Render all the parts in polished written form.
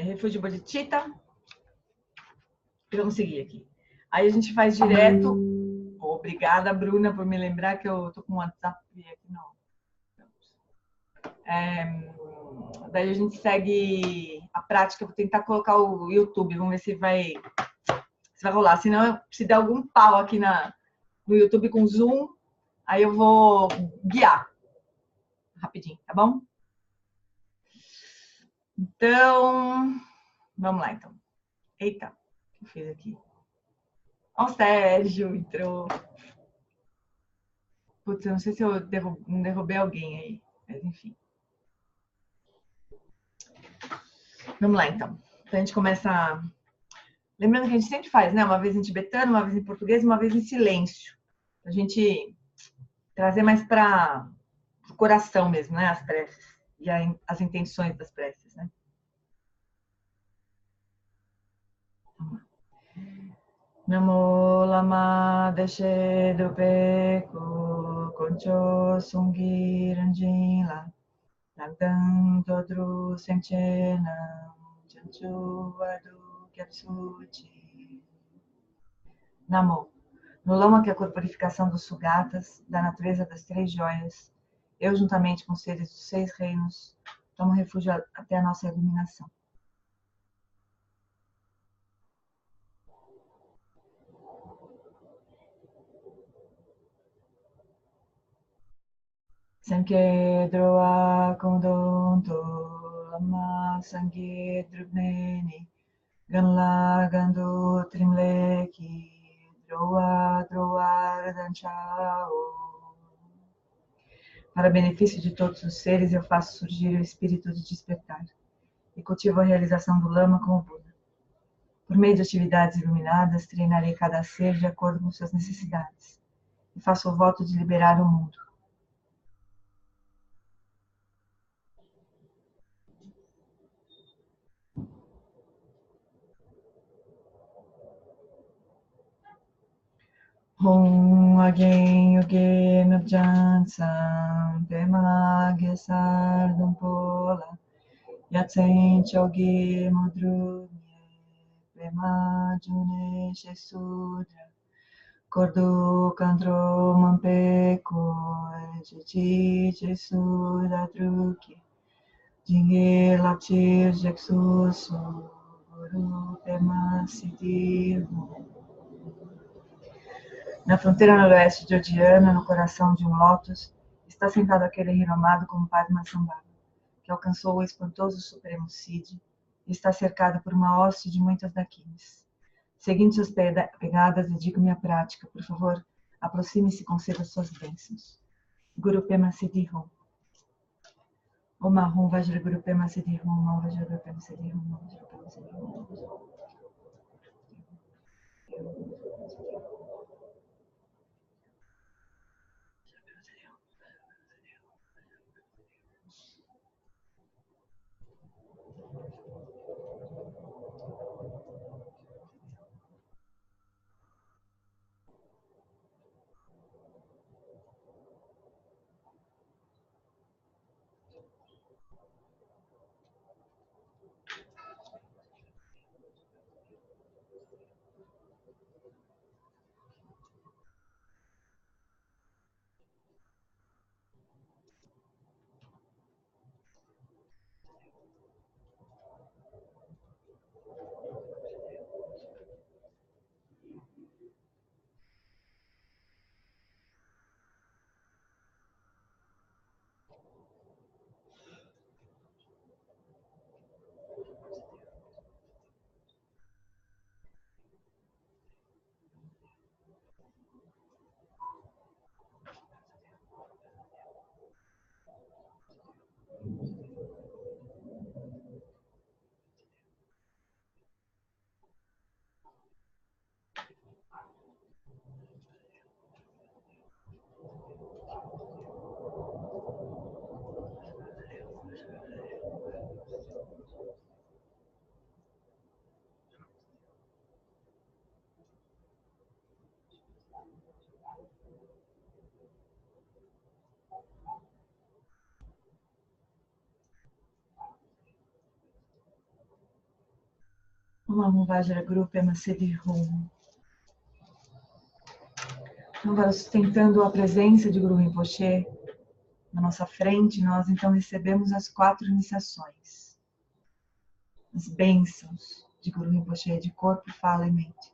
Refúgio Bodhicitta. E vamos seguir aqui. Aí a gente faz direto. Obrigada, Bruna, por me lembrar que eu tô com o WhatsApp aqui, não. Daí a gente segue a prática. Vou tentar colocar o YouTube. Vamos ver se vai rolar. Senão, se der algum pau aqui no YouTube com Zoom, aí eu vou guiar rapidinho, tá bom? Então, vamos lá, então. Eita, o que eu fiz aqui? Ó, o Sérgio entrou. Putz, eu não sei se eu derrubei alguém aí, mas enfim. Vamos lá, então. Então a gente começa. Lembrando que a gente sempre faz, né? Uma vez em tibetano, uma vez em português, uma vez em silêncio. A gente trazer mais para o coração mesmo, né? As preces e as intenções das preces, né? Namo lama deshe drupe ko koncho sungi ranjin la nagdang todru senchena chanchu vadu kyapsuchi. Namo. No lama que é a corporificação dos sugatas, da natureza das três joias, eu juntamente com os seres dos 6 reinos, tomo refúgio até a nossa iluminação. Sanke droa kondonto lama sange drubneni ganla gando trimleki droa radanchao. Para benefício de todos os seres, eu faço surgir o espírito de despertar e cultivo a realização do lama como Buda. Por meio de atividades iluminadas, treinarei cada ser de acordo com suas necessidades e faço o voto de liberar o mundo. Hum again again of Jansam Pema Gesar Dumpola Yatsen Chogi Mudrunye Pema June Shesudra Cordo Candro Mampeco Chichi Jesuda Druki Dingue Laptir Jexuso Guru Pema Siddhi. Na fronteira noroeste de Odiana, no coração de um lótus, está sentado aquele renomado como Padmasambhava, que alcançou o espantoso Supremo Siddhi e está cercado por uma hoste de muitas daquines. Seguindo suas pegadas, dedico-me à prática. Por favor, aproxime-se e conceda suas bênçãos. Guru Pema Siddhi Hum. Om Ahum Vajra Guru Pema Siddhi Hum. Om Vajra Guru Pema Siddhi Hum. Om Vajra Pema Siddhi Hum. Om Vajra Guru Pema Siddhi Hum. Agora, sustentando a presença de Guru Rinpoche na nossa frente, nós então recebemos as 4 iniciações. As bênçãos de Guru Rinpoche de corpo, fala e mente.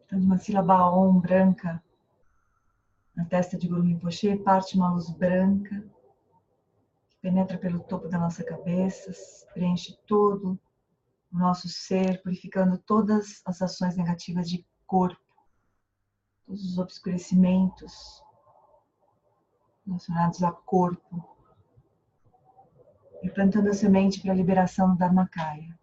Então, de uma sílaba Om branca na testa de Guru Rinpoche, parte uma luz branca que penetra pelo topo da nossa cabeça, preenche todo o nosso ser, purificando todas as ações negativas de corpo, todos os obscurecimentos relacionados a corpo, e plantando a semente para a liberação do Dharmakaya.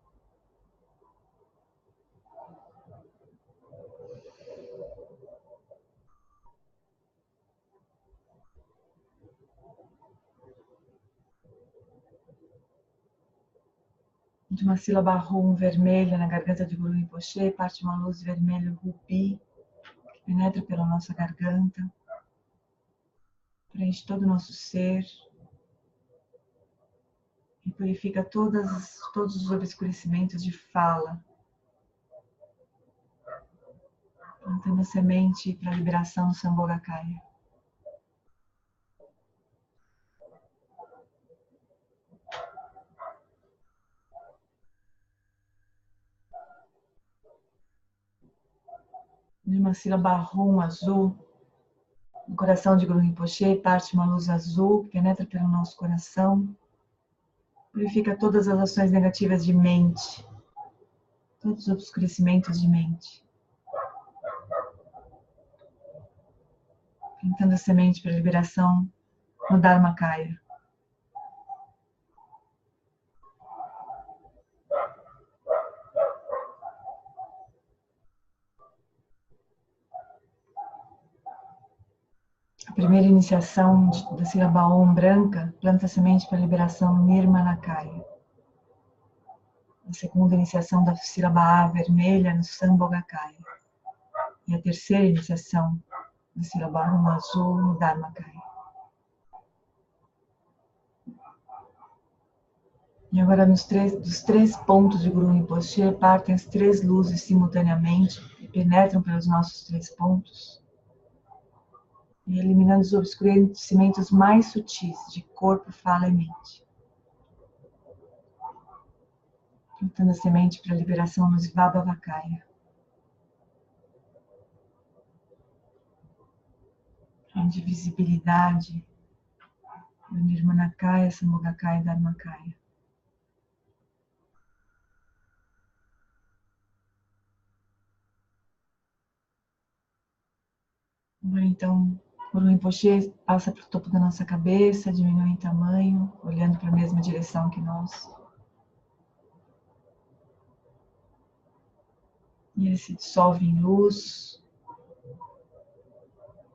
De uma sílaba Rum vermelha na garganta de Guru Rinpoche, parte uma luz vermelho rubi, que penetra pela nossa garganta, preenche todo o nosso ser e purifica todos os obscurecimentos de fala, plantando a semente para a liberação do Sambhogakaya. De uma sílaba Rum azul, no coração de Guru Rinpoche, parte uma luz azul que penetra pelo nosso coração, purifica todas as ações negativas de mente, todos os obscurecimentos de mente, plantando a semente para a liberação no Dharmakaya. A primeira iniciação da sílaba Om branca planta a semente para a liberação Nirmanakaya. A segunda iniciação da sílaba A vermelha no Sambhogakaya. E a terceira iniciação da sílaba Rum azul no Dharmakaya. E agora dos 3 pontos de Guru Rinpoche partem as 3 luzes simultaneamente e penetram pelos nossos 3 pontos, e eliminando os obscurecimentos mais sutis de corpo, fala e mente. Plantando a semente para a liberação no Svabhavakaya. A indivisibilidade do Nirmanakaya, Sambhogakaya e Dharmakaya. Agora então, o Guru Rinpoche passa para o topo da nossa cabeça, diminui em tamanho, olhando para a mesma direção que nós. E ele se dissolve em luz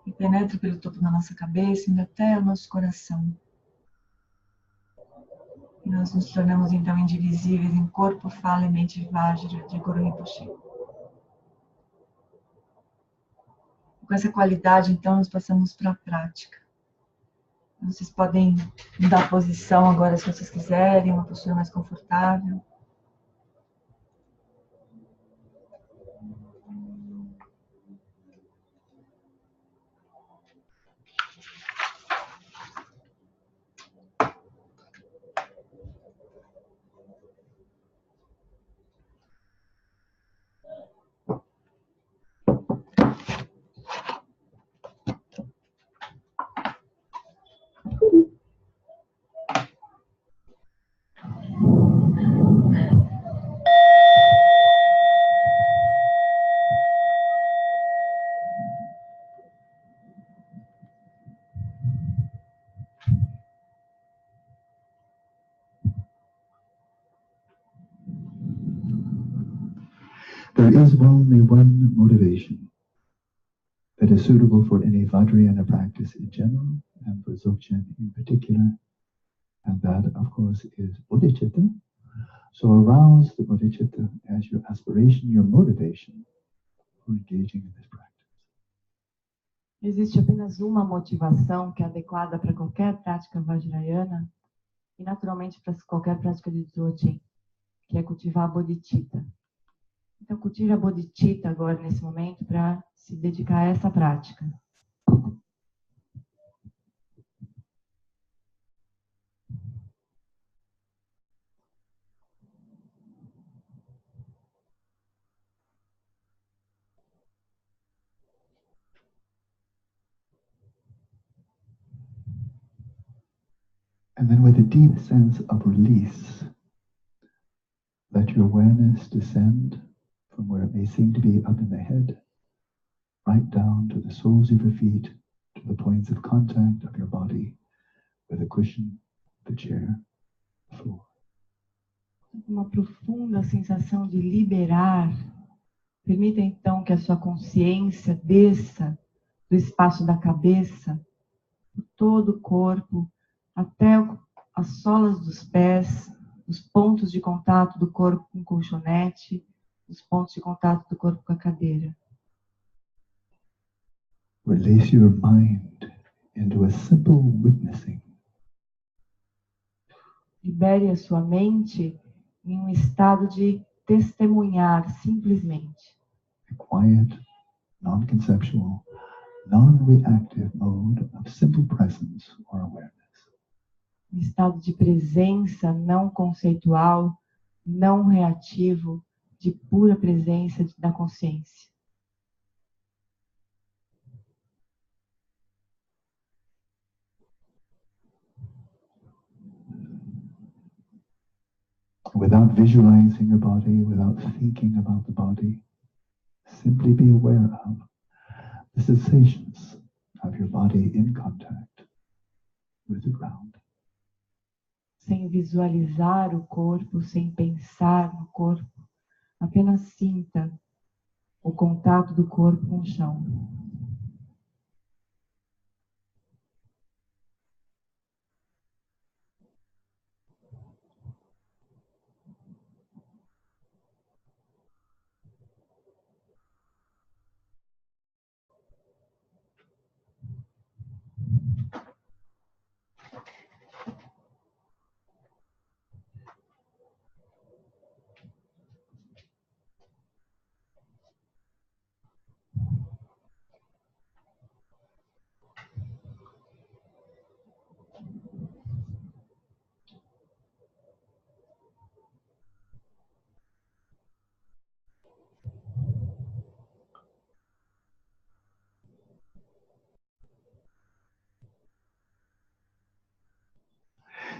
e penetra pelo topo da nossa cabeça, indo até o nosso coração. E nós nos tornamos então indivisíveis em corpo, fala e mente Vajra de Guru Rinpoche. Com essa qualidade, então, nós passamos para a prática. Vocês podem mudar a posição agora, se vocês quiserem, uma postura mais confortável. There is only one motivation that is suitable for any Vajrayana practice in general and for Dzogchen in particular, and that, of course, is bodhicitta. So arouse the bodhicitta as your aspiration, your motivation for engaging in this practice. Existe apenas uma motivação que é adequada para qualquer prática Vajrayana e naturalmente para qualquer prática de Dzogchen, que é cultivar a bodhicitta. Então, cultive a bodhicitta agora, nesse momento, para se dedicar a essa prática. And then with a deep sense of release, let your awareness descend from where it may seem to be up in the head, right down to the soles of your feet, to the points of contact of your body with the cushion, the chair, the floor. Uma profunda sensação de liberar. Permita então que a sua consciência desça do espaço da cabeça, por todo o corpo, até as solas dos pés, os pontos de contato do corpo com o colchonete, os pontos de contato do corpo com a cadeira. Release your mind into a simple witnessing. Libere a sua mente em um estado de testemunhar simplesmente. A quiet, non-conceptual, non-reactive mode of simple presence or awareness. Um estado de presença não conceitual, não reativo, de pura presença da consciência. Without visualizing your body, without thinking about the body, simply be aware of the sensations of your body in contact with the ground. Sem visualizar o corpo, sem pensar no corpo, apenas sinta o contato do corpo com o chão.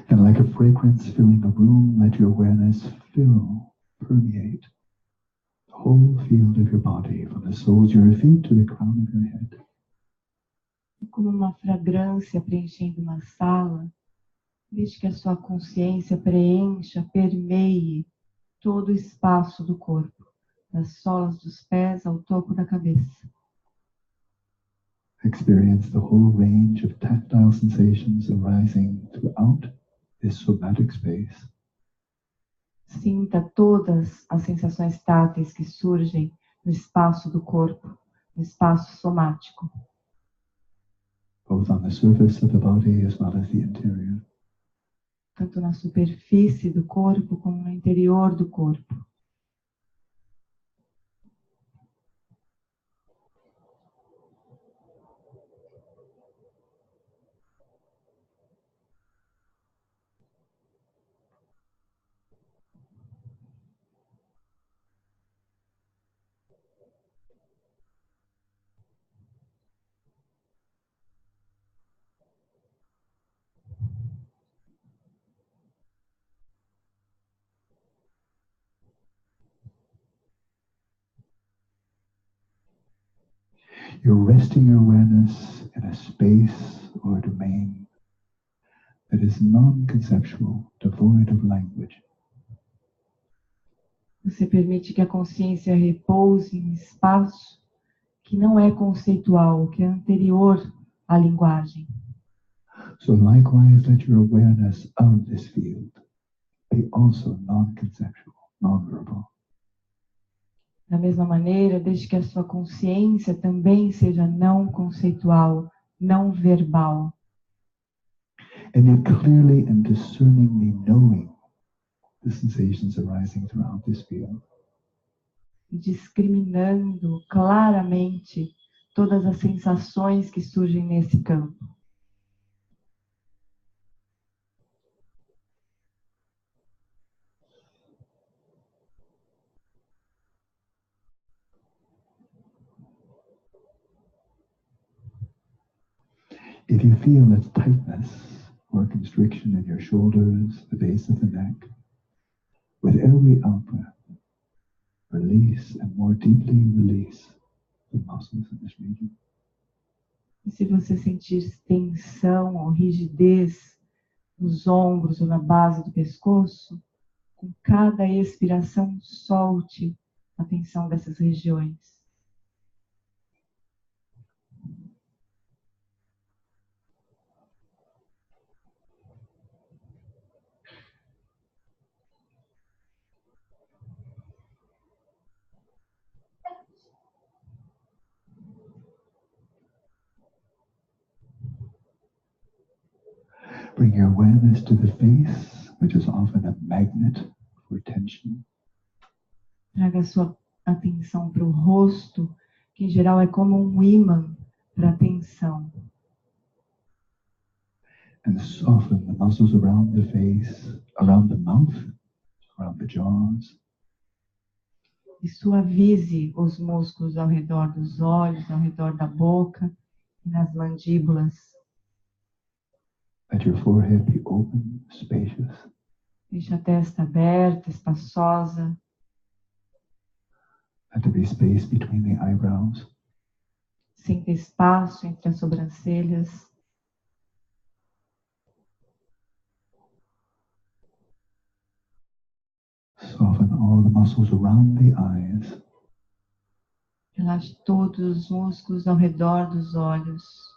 And like a fragrance filling a room, let your awareness fill, permeate the whole field of your body, from the soles of your feet to the crown of your head. Como uma fragrância preenchendo uma sala, deixe que a sua consciência preencha, permeie todo o espaço do corpo, das solas dos pés ao topo da cabeça. Experience the whole range of tactile sensations arising throughout this somatic space. Sinta todas as sensações táteis que surgem no espaço do corpo, no espaço somático. Both on the surface of the body as well as the interior. Tanto na superfície do corpo como no interior do corpo. You're resting your awareness in a space or domain that is non-conceptual, devoid of language. Você permite que a consciência repouse em um espaço que não é conceitual, que é anterior à linguagem. So likewise, let your awareness of this field be also non-conceptual, non-verbal. Da mesma maneira, desde que a sua consciência também seja não conceitual, não verbal. And yet clearly and discerningly knowing the sensations arising throughout this field. Discriminando claramente todas as sensações que surgem nesse campo. If you feel a tightness or constriction in your shoulders, the base of the neck, with every out-breath, release and more deeply release the muscles in this region. E se você sentir tensão ou rigidez nos ombros ou na base do pescoço, com cada expiração, solte a tensão dessas regiões. Bring your awareness to the face, which is often a magnet for tension. Traga sua atenção para o rosto, que em geral é como um ímã para a tensão. And soften the muscles around the face, around the mouth, around the jaws. E suavize os músculos ao redor dos olhos, ao redor da boca e nas mandíbulas. Let your forehead be open, spacious. Deixa a testa aberta, espaçosa. Let there be space between the eyebrows. Sinta espaço entre as sobrancelhas. Soften all the muscles around the eyes. Relaxe todos os músculos ao redor dos olhos.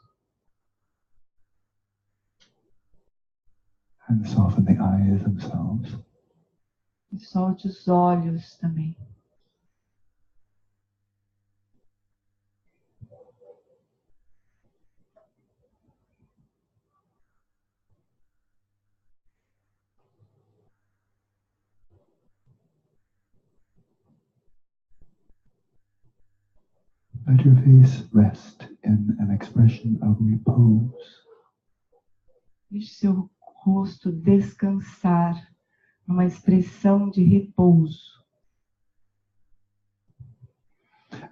And soften the eyes themselves. E solte os olhos também. Let your face rest in an expression of repose. Deixe seu rosto descansar numa expressão de repouso.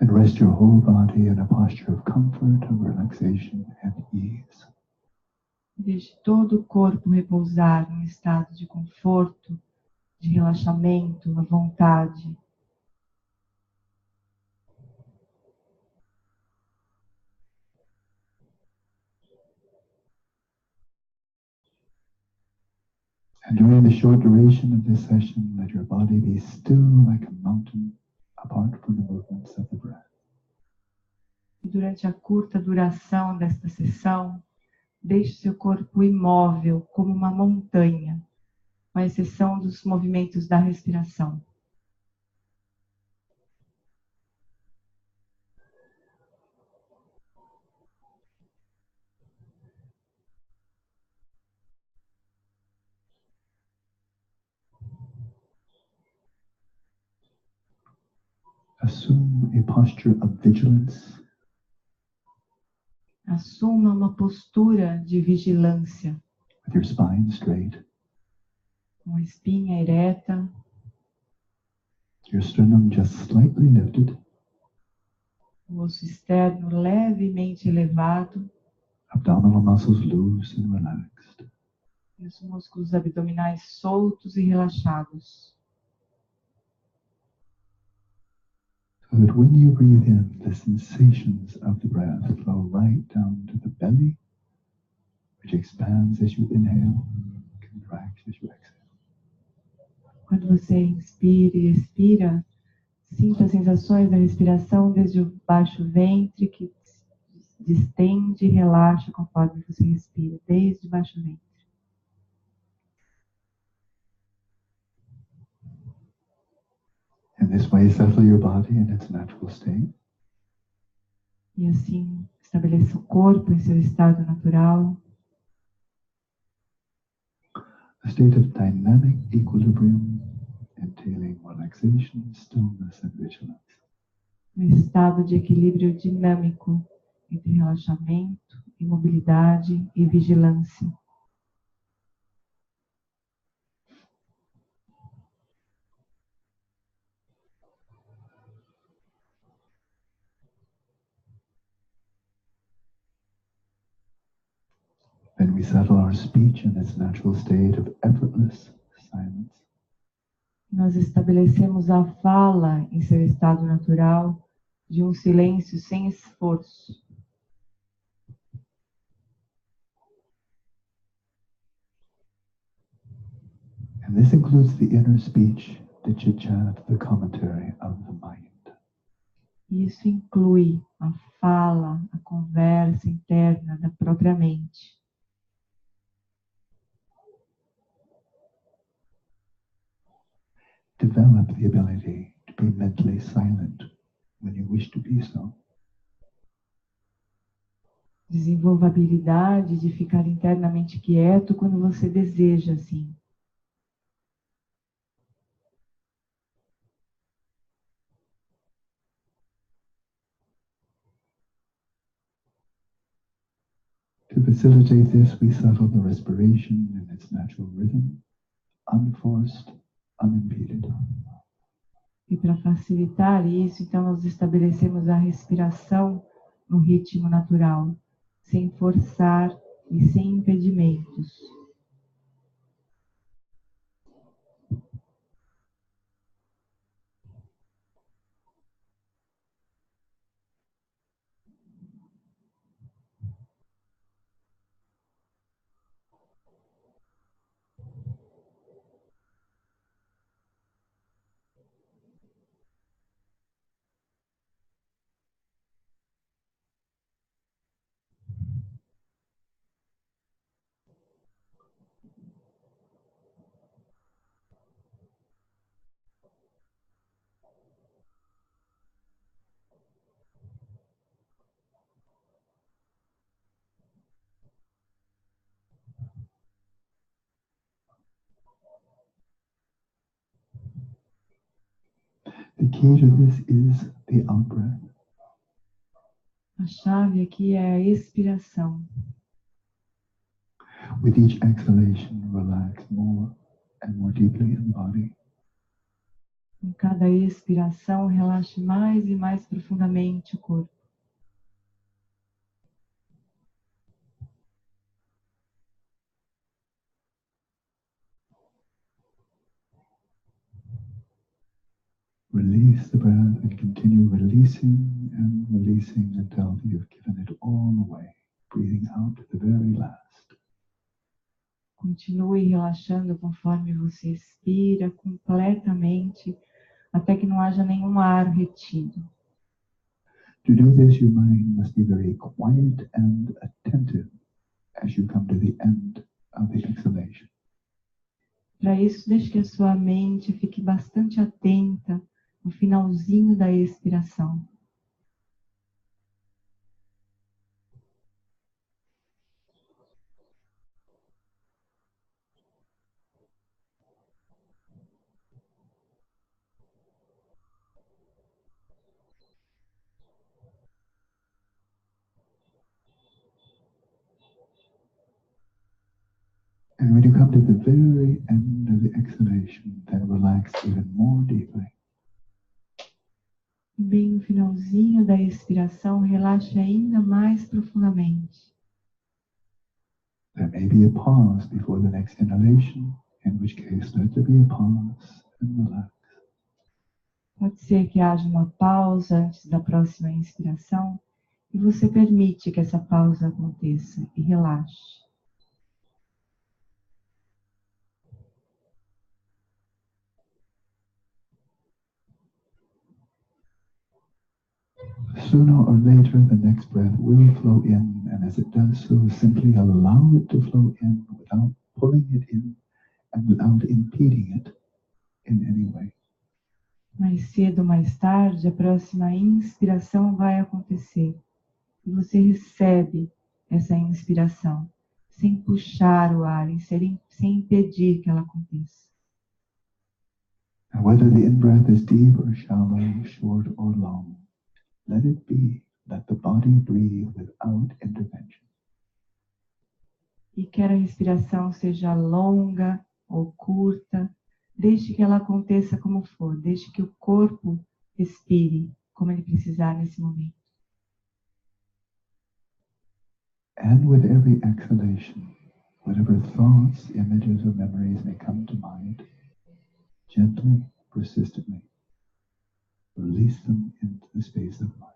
And rest your whole body in a posture of comfort, of relaxation and ease. Deixe todo o corpo repousar num estado de conforto, de relaxamento, à vontade. And during the short duration of this session, let your body be still like a mountain, apart from the movements of the breath. E durante a curta duração desta sessão, deixe seu corpo imóvel como uma montanha, com exceção dos movimentos da respiração. Assume a posture of vigilance. Assuma uma postura de vigilância, With your spine straight, com a espinha ereta, your sternum just slightly lifted, o osso externo levemente elevado abdominal muscles loose and relaxed. e os músculos abdominais soltos e relaxados. So that when you breathe in, the sensations of the breath flow right down to the belly, which expands as you inhale, contracts as you exhale. Quando você inspira e expira, sinta as sensações da respiração desde o baixo ventre, que distende e relaxa conforme você respira, desde o baixo ventre. In this way, settle your body in its natural state. E assim, estabeleça o corpo em seu estado natural. A state of dynamic equilibrium entailing relaxation, stillness and vigilance. Um estado de equilíbrio dinâmico entre relaxamento, imobilidade e vigilância. Then we settle our speech in its natural state of effortless silence. Nós estabelecemos a fala em seu estado natural de um silêncio sem esforço. And this includes the inner speech, the chit-chat, the commentary of the mind. Isso inclui a fala, a conversa interna da própria mente. Develop the ability to be mentally silent when you wish to be so. Desenvolva a habilidade de ficar internamente quieto quando você deseja, assim. To facilitate this, we settle the respiration in its natural rhythm, unforced, unimpeded. E para facilitar isso, então nós estabelecemos a respiração no ritmo natural, sem forçar e sem impedimentos. The key to this is the out-breath. A chave aqui é a expiração. With each exhalation, relax more and more deeply in the body. Em cada expiração, relaxe mais e mais profundamente o corpo. Release the breath and continue releasing and releasing until you've given it all away, breathing out to the very last. Continue relaxando conforme você expira completamente, até que não haja nenhum ar retido. To do this, your mind must be very quiet and attentive as you come to the end of the exhalation. Para isso, deixe que a sua mente fique bastante atenta no finalzinho da expiração. And when you come to the very end of the exhalation, then relax even more deeply. Bem no finalzinho da expiração, relaxe ainda mais profundamente. There may be a pause before the next inhalation, in which case let there be a pause and relax. Pode ser que haja uma pausa antes da próxima inspiração e você permite que essa pausa aconteça e relaxe. Sooner or later, the next breath will flow in, and as it does so, simply allow it to flow in without pulling it in and without impeding it in any way. Mais cedo ou mais tarde, a próxima inspiração vai acontecer. E você recebe essa inspiração, sem puxar o ar, sem impedir que ela aconteça. And whether the in-breath is deep or shallow, short or long, let it be. Let the body breathe without intervention. E quer a respiração seja longa ou curta, deixe que ela aconteça como for, deixe que o corpo respire como ele precisar nesse momento. And with every exhalation, whatever thoughts, images, or memories may come to mind, gently, persistently, release them into the space of mind.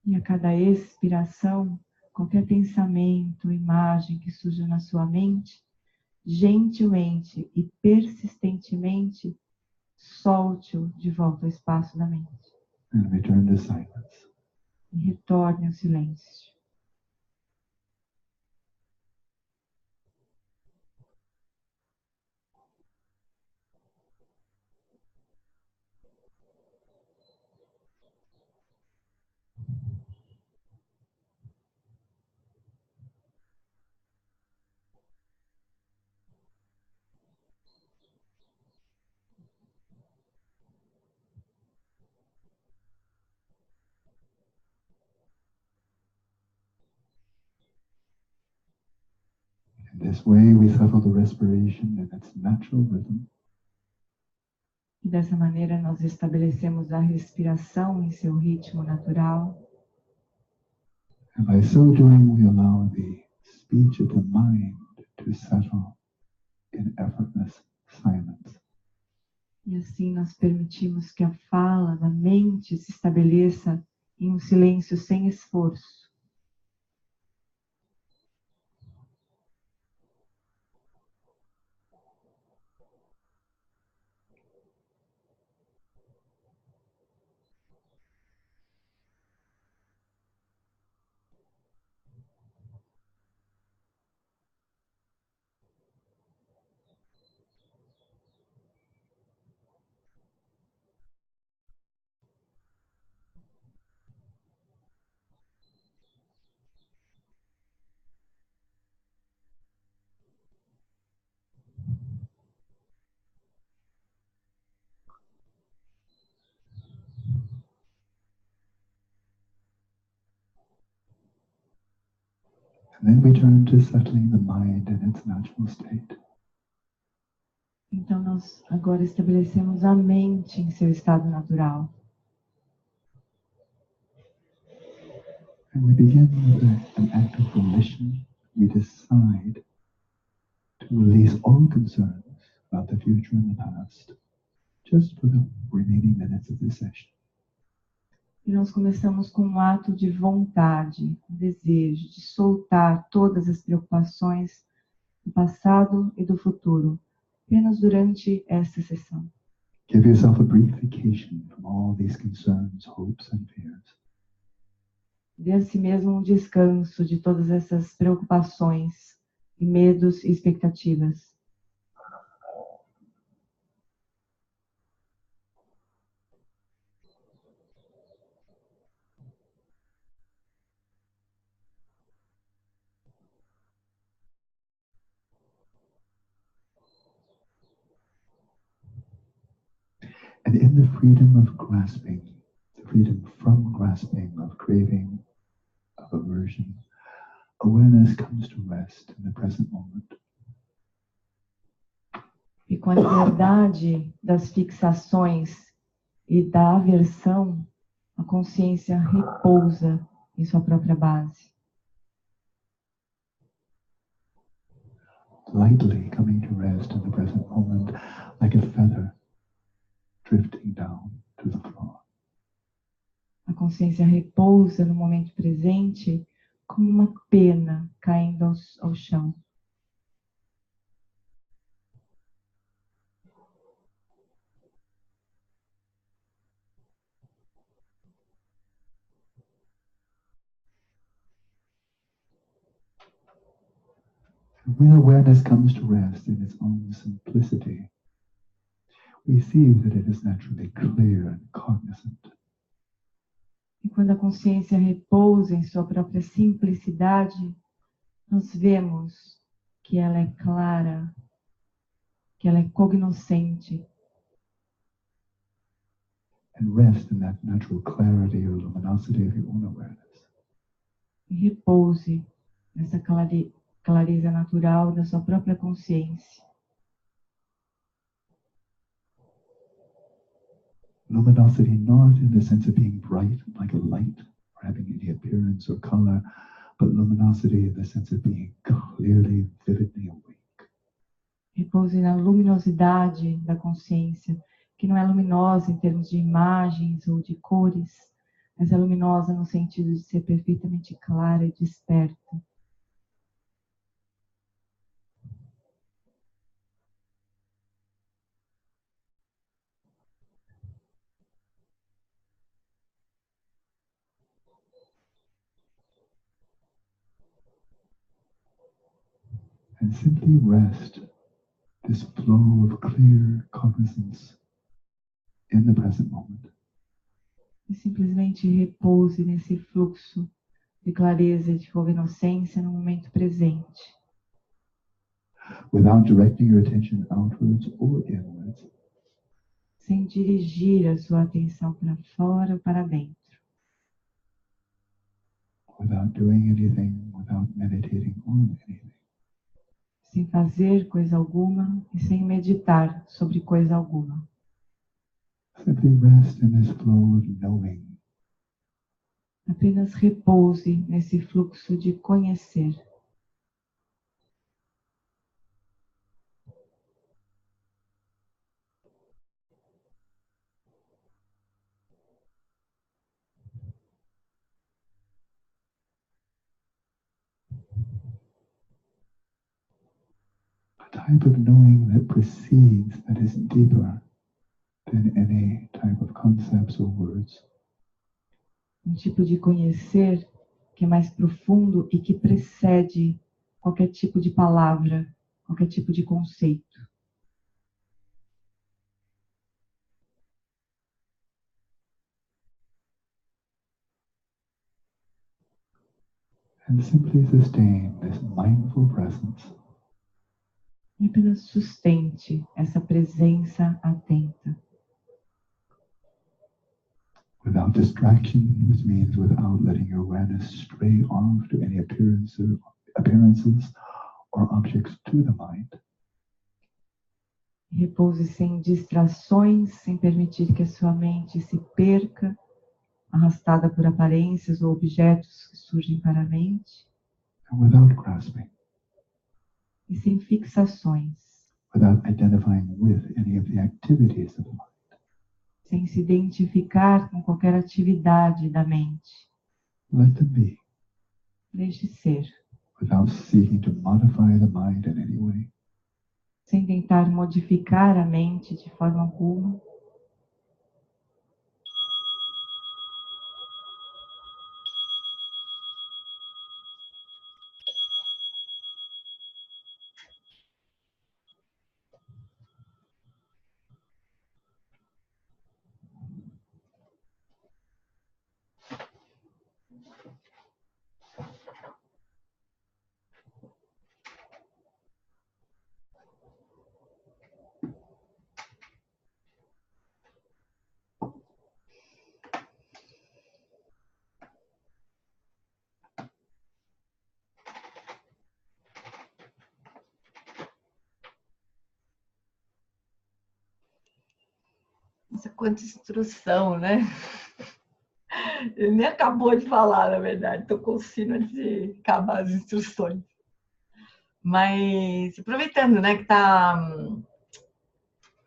E a cada expiração, qualquer pensamento, imagem que surja na sua mente, gentilmente e persistentemente, solte-o de volta ao espaço da mente. And return to silence. E retorne ao silêncio. In this way, we settle the respiration in its natural rhythm. E dessa maneira nós estabelecemos a respiração em seu ritmo natural. And by so doing, we allow the speech of the mind to settle in effortless silence. E assim nós permitimos que a fala da mente se estabeleça em um silêncio sem esforço. And then we turn to settling the mind in its natural state. Então nós agora estabelecemos a mente em seu estado natural. And we begin with an act of volition. We decide to release all concerns about the future and the past, just for the remaining minutes of this session. E nós começamos com um ato de vontade, um desejo de soltar todas as preocupações do passado e do futuro, apenas durante esta sessão. Give yourself a brief vacation from all these concerns, hopes, and fears. Dê a si mesmo um descanso de todas essas preocupações, e medos e expectativas. And in the freedom of grasping, the freedom from grasping, of craving, of aversion, awareness comes to rest in the present moment. E com a liberdade das fixações e da aversão, a consciência repousa em sua própria base. Lightly coming to rest in the present moment, like a feather drifting down to the floor. A consciência repousa no momento presente como uma pena caindo ao chão. And when awareness comes to rest in its own simplicity, we see that it is naturally clear and cognizant. E quando a consciência repousa em sua própria simplicidade, nós vemos que ela é clara, que ela é cognoscente. And rest in that natural clarity or luminosity of your own awareness. E repouse nessa clareza natural da sua própria consciência. Luminosity not in the sense of being bright like a light or having any appearance or color, but luminosity in the sense of being clearly, vividly awake. Repouse na luminosidade da consciência, que não é luminosa em termos de imagens ou de cores, mas é luminosa no sentido de ser perfeitamente clara e desperta. And simply rest this flow of clear cognizance in the present moment. E simplesmente repouse nesse fluxo de clareza e de cognoscência no momento presente. Without directing your attention outwards or inwards. Sem dirigir a sua atenção para fora ou para dentro. Without doing anything, without meditating on anything. Sem fazer coisa alguma e sem meditar sobre coisa alguma. Simply rest in this flow of knowing. Apenas repouse nesse fluxo de conhecer. A type of knowing that precedes, that is deeper than any type of concepts or words. Um tipo de conhecer que é mais profundo e que precede qualquer tipo de palavra, qualquer tipo de conceito. And simply sustain this mindful presence. E apenas sustente essa presença atenta. Without distraction, which means without letting your awareness stray off to any appearances or objects to the mind. Repouse sem distrações, sem permitir que a sua mente se perca, arrastada por aparências ou objetos que surgem para a mente. And without grasping. E sem fixações. Without identifying with any of the activities of the mind. Sem se identificar com qualquer atividade da mente. Let them be. Deixe ser. Without seeking to modify the mind in any way. Sem tentar modificar a mente de forma alguma. Nossa, quanta instrução, né? Ele nem acabou de falar, na verdade. Estou com o sino de acabar as instruções. Mas, aproveitando, né, que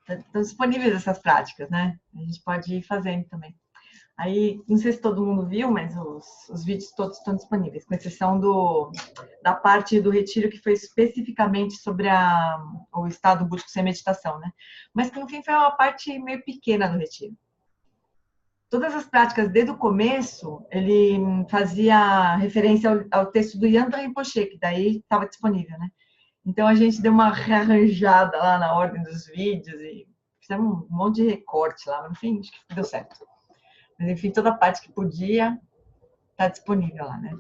estão disponíveis essas práticas, né? A gente pode ir fazendo também. Aí, não sei se todo mundo viu, mas os vídeos todos estão disponíveis, com exceção da parte do retiro que foi especificamente sobre o estado búdico sem meditação, né? Mas que, no fim, foi uma parte meio pequena do retiro. Todas as práticas, desde o começo, ele fazia referência ao texto do Yandra Rinpoche, que daí estava disponível, né? Então, a gente deu uma rearranjada lá na ordem dos vídeos e fizemos um monte de recorte lá, mas, no fim, acho que deu certo. Mas, enfim, toda a parte que podia está disponível lá, né?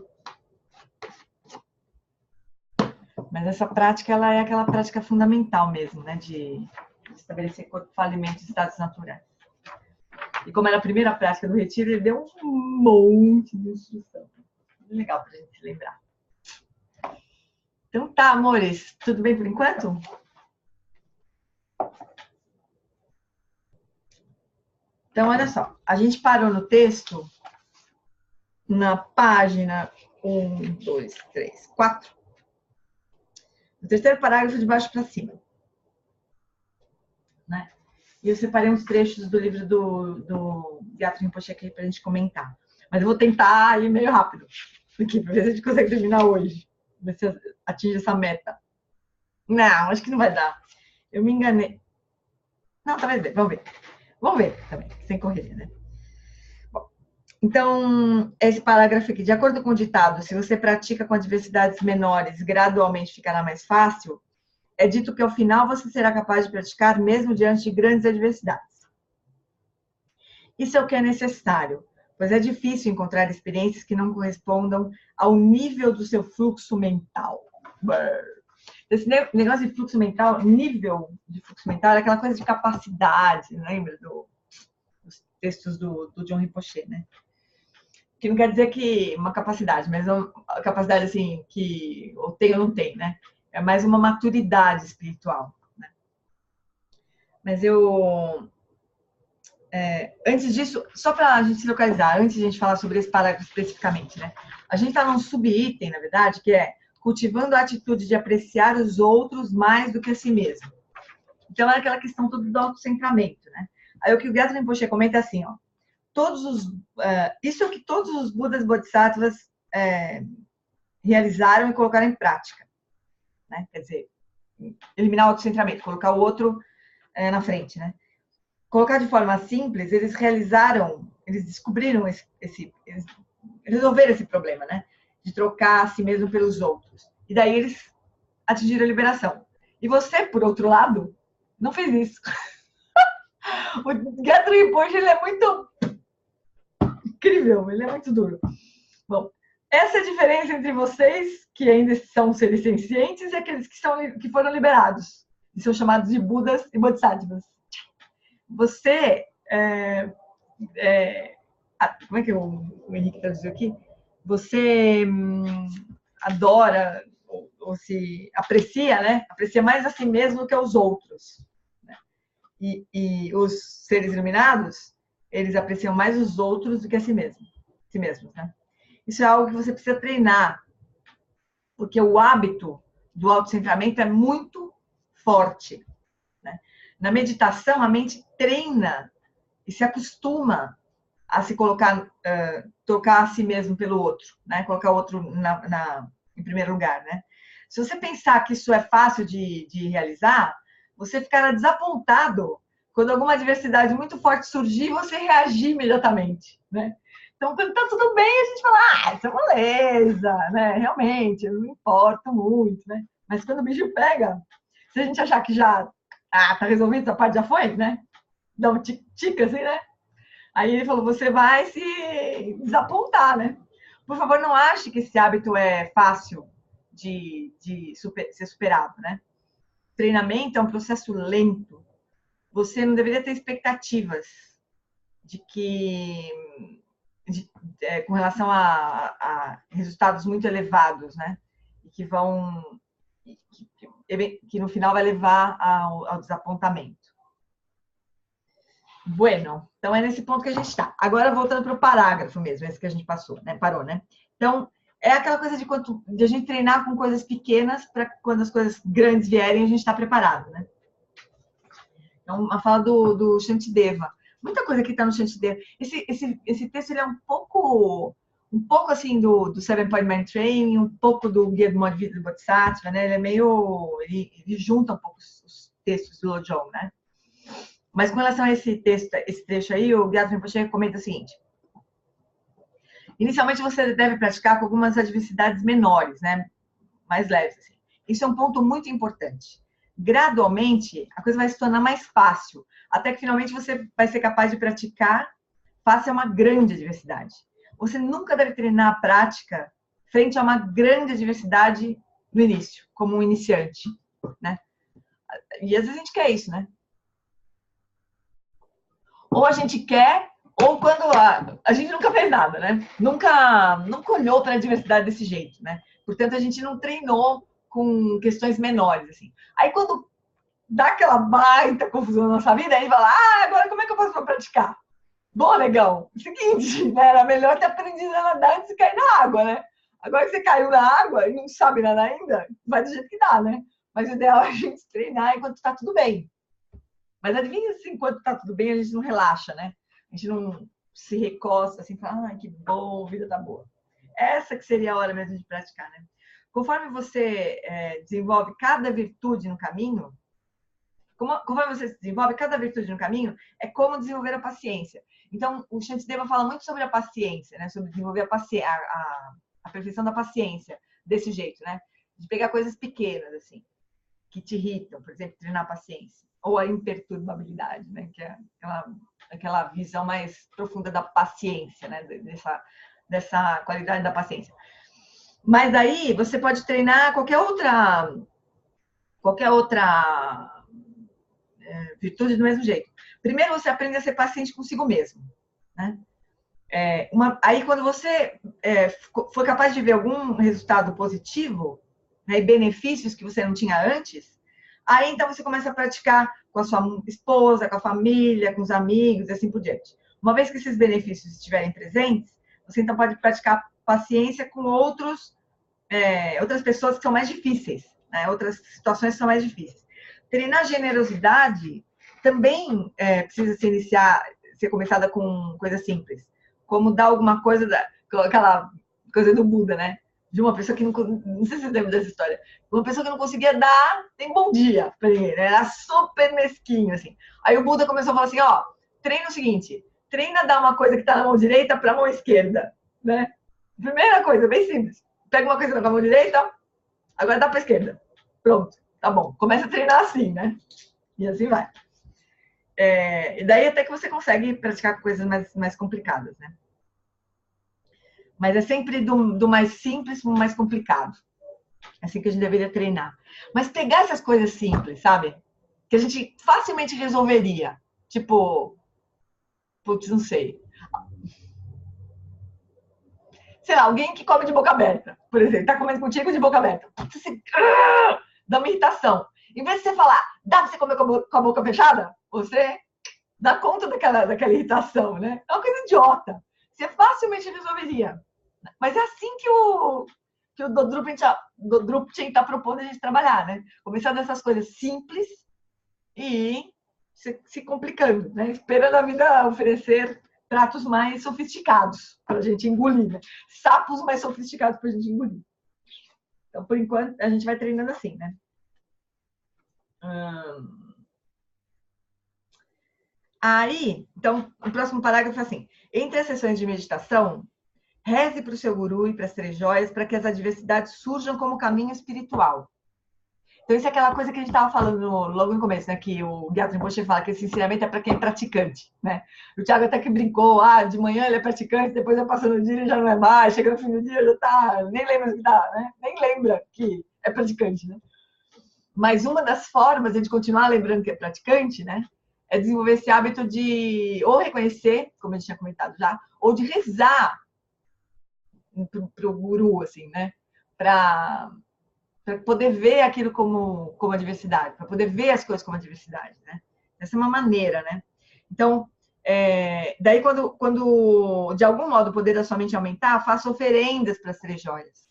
Mas essa prática, ela é aquela prática fundamental mesmo, né? De estabelecer corpo, falimento e estados naturais. E como era a primeira prática do retiro, ele deu um monte de instrução. Legal pra gente se lembrar. Então tá, amores. Tudo bem por enquanto? Então, olha só. A gente parou no texto na página 1, 2, 3, 4. No terceiro parágrafo, de baixo para cima. Né? E eu separei uns trechos do livro do Gyatso Rinpoche aqui para a gente comentar. Mas eu vou tentar ir meio rápido, aqui, para ver se a gente consegue terminar hoje. Ver se atinge essa meta. Não, acho que não vai dar. Eu me enganei. Não, talvez dê. Vamos ver. Vamos ver também, sem correr, né? Bom, então, esse parágrafo aqui. De acordo com o ditado, se você pratica com adversidades menores, gradualmente ficará mais fácil, é dito que ao final você será capaz de praticar mesmo diante de grandes adversidades. Isso é o que é necessário, pois é difícil encontrar experiências que não correspondam ao nível do seu fluxo mental. Esse negócio de fluxo mental, nível de fluxo mental, é aquela coisa de capacidade, lembra dos textos do John Rinpoche, né? Que não quer dizer que uma capacidade, mas uma capacidade assim, que ou tem ou não tem, né? É mais uma maturidade espiritual, né? Mas antes disso, só para a gente se localizar, antes de a gente falar sobre esse parágrafo especificamente, né? A gente está num subitem, na verdade, que é cultivando a atitude de apreciar os outros mais do que a si mesmo. Então, é aquela questão toda do autocentramento, né? Aí o que o Gyatso Rinpoche comenta é assim, ó, isso é o que todos os Budas Bodhisattvas realizaram e colocaram em prática, né? Quer dizer, eliminar o autocentramento, colocar o outro na frente, né? Colocar de forma simples, eles descobriram eles resolveram esse problema, né? De trocar a si mesmo pelos outros. E daí eles atingiram a liberação. E você, por outro lado, não fez isso. O Gyatso Rinpoche, ele é muito incrível, ele é muito duro. Bom, essa é a diferença entre vocês, que ainda são seres sencientes, e aqueles que foram liberados, e são chamados de Budas e Bodhisattvas. Você, como é que o Henrique traduziu aqui? Você adora ou se aprecia, né? Aprecia mais a si mesmo do que aos outros. Né? E os seres iluminados, eles apreciam mais os outros do que a si mesmos, né? Isso é algo que você precisa treinar, porque o hábito do autocentramento é muito forte. Né? Na meditação, a mente treina e se acostuma a se colocar, trocar a si mesmo pelo outro, né? Colocar o outro em primeiro lugar, né? Se você pensar que isso é fácil de realizar, você ficará desapontado quando alguma adversidade muito forte surgir e você reagir imediatamente, né? Então, quando tá tudo bem, a gente fala, isso é moleza, né? Realmente, eu não me importo muito, né? Mas quando o bicho pega, se a gente achar que já tá resolvido, essa parte já foi, né? Dá um tic-tic assim, né? Aí ele falou, você vai se desapontar, né? Por favor, não ache que esse hábito é fácil de ser superado, né? Treinamento é um processo lento. Você não deveria ter expectativas de que, com relação a resultados muito elevados, né? E que vão, que no final vai levar ao desapontamento. Bueno, então é nesse ponto que a gente está. Agora voltando para o parágrafo mesmo, esse que a gente parou, né? Então, é aquela coisa de a gente treinar com coisas pequenas para quando as coisas grandes vierem, a gente está preparado, né? Então, a fala do Shantideva. Muita coisa que está no Shantideva. Esse texto ele é um pouco assim do Seven Point Mind Training, um pouco do Guia do Modo de Vida do Bodhisattva, né? Ele é meio... Ele junta um pouco os textos do Lojong, né? Mas com relação a esse trecho aí, o Gyatso Rinpoche comenta o seguinte. Inicialmente, você deve praticar com algumas adversidades menores, né? Mais leves. Assim. Isso é um ponto muito importante. Gradualmente, a coisa vai se tornar mais fácil, até que finalmente você vai ser capaz de praticar face a uma grande adversidade. Você nunca deve treinar a prática frente a uma grande adversidade no início, como um iniciante, né? E às vezes a gente quer isso, né? Ou a gente quer, ou quando a gente nunca fez nada, né? Nunca olhou para a diversidade desse jeito, né? Portanto, a gente não treinou com questões menores, assim. Aí quando dá aquela baita confusão na nossa vida, aí fala, agora como é que eu faço para praticar? Bom, legal, seguinte, né? Era melhor ter aprendido a nadar antes de cair na água, né? Agora que você caiu na água e não sabe nadar ainda, vai do jeito que dá, né? Mas o ideal é a gente treinar enquanto está tudo bem. Mas adivinha se enquanto está tudo bem, a gente não relaxa, né? A gente não se recosta assim, fala, que bom, a vida tá boa. Essa que seria a hora mesmo de praticar, né? Conforme você desenvolve cada virtude no caminho, conforme você desenvolve cada virtude no caminho, é como desenvolver a paciência. Então, o Shantideva fala muito sobre a paciência, né? Sobre desenvolver a perfeição da paciência desse jeito, né? De pegar coisas pequenas, assim, que te irritam, por exemplo, treinar a paciência. Ou a imperturbabilidade, né? Que é aquela visão mais profunda da paciência, né? Dessa qualidade da paciência. Mas aí você pode treinar qualquer outra virtude do mesmo jeito. Primeiro você aprende a ser paciente consigo mesmo, né? Aí quando você for capaz de ver algum resultado positivo, né, e benefícios que você não tinha antes, aí então você começa a praticar com a sua esposa, com a família, com os amigos e assim por diante. Uma vez que esses benefícios estiverem presentes, você então pode praticar paciência com outras pessoas que são mais difíceis, né? Outras situações que são mais difíceis. Treinar generosidade também precisa ser começada com coisas simples, como dar alguma coisa, aquela coisa do Buda, né? De uma pessoa que não sei se você lembra dessa história, uma pessoa que não conseguia dar nem bom dia para ele, né? Era super mesquinho, assim. Aí o Buda começou a falar assim, treina o seguinte, treina dar uma coisa que está na mão direita para a mão esquerda, né? Primeira coisa, bem simples. Pega uma coisa na mão direita, agora dá para a esquerda. Pronto, tá bom. Começa a treinar assim, né? E assim vai. E daí até que você consegue praticar coisas mais complicadas, né? Mas é sempre do mais simples para o mais complicado. É assim que a gente deveria treinar. Mas pegar essas coisas simples, sabe? Que a gente facilmente resolveria. Tipo, putz, não sei. Sei lá, alguém que come de boca aberta, por exemplo, tá comendo contigo de boca aberta. Você dá uma irritação. Em vez de você falar, dá pra você comer com a boca fechada? Você dá conta daquela irritação, né? É uma coisa idiota. Você facilmente resolveria. Mas é assim que o Dodrupchen está propondo a gente trabalhar, né? Começar dessas coisas simples e se complicando, né? Esperando a vida oferecer pratos mais sofisticados para a gente engolir, né? Sapos mais sofisticados para a gente engolir. Então, por enquanto, a gente vai treinando assim, né? Aí, então, o próximo parágrafo é assim. Entre as sessões de meditação, reze para o seu guru e para as três joias para que as adversidades surjam como caminho espiritual. Então, isso é aquela coisa que a gente estava falando logo no começo, né? Que o Gyatso Rinpoche fala que esse ensinamento é para quem é praticante, né? O Thiago até que brincou, de manhã ele é praticante, depois vai passando o dia ele já não é mais, chega no fim do dia já tá, nem lembra que tá, né? Nem lembra que é praticante, né? Mas uma das formas de a gente continuar lembrando que é praticante, né? É desenvolver esse hábito de ou reconhecer, como a gente tinha comentado já, ou de rezar para o guru, assim, né? Para poder ver aquilo como adversidade, para poder ver as coisas como adversidade, né? Essa é uma maneira, né? Então, daí quando de algum modo o poder da sua mente aumentar, faça oferendas para as três joias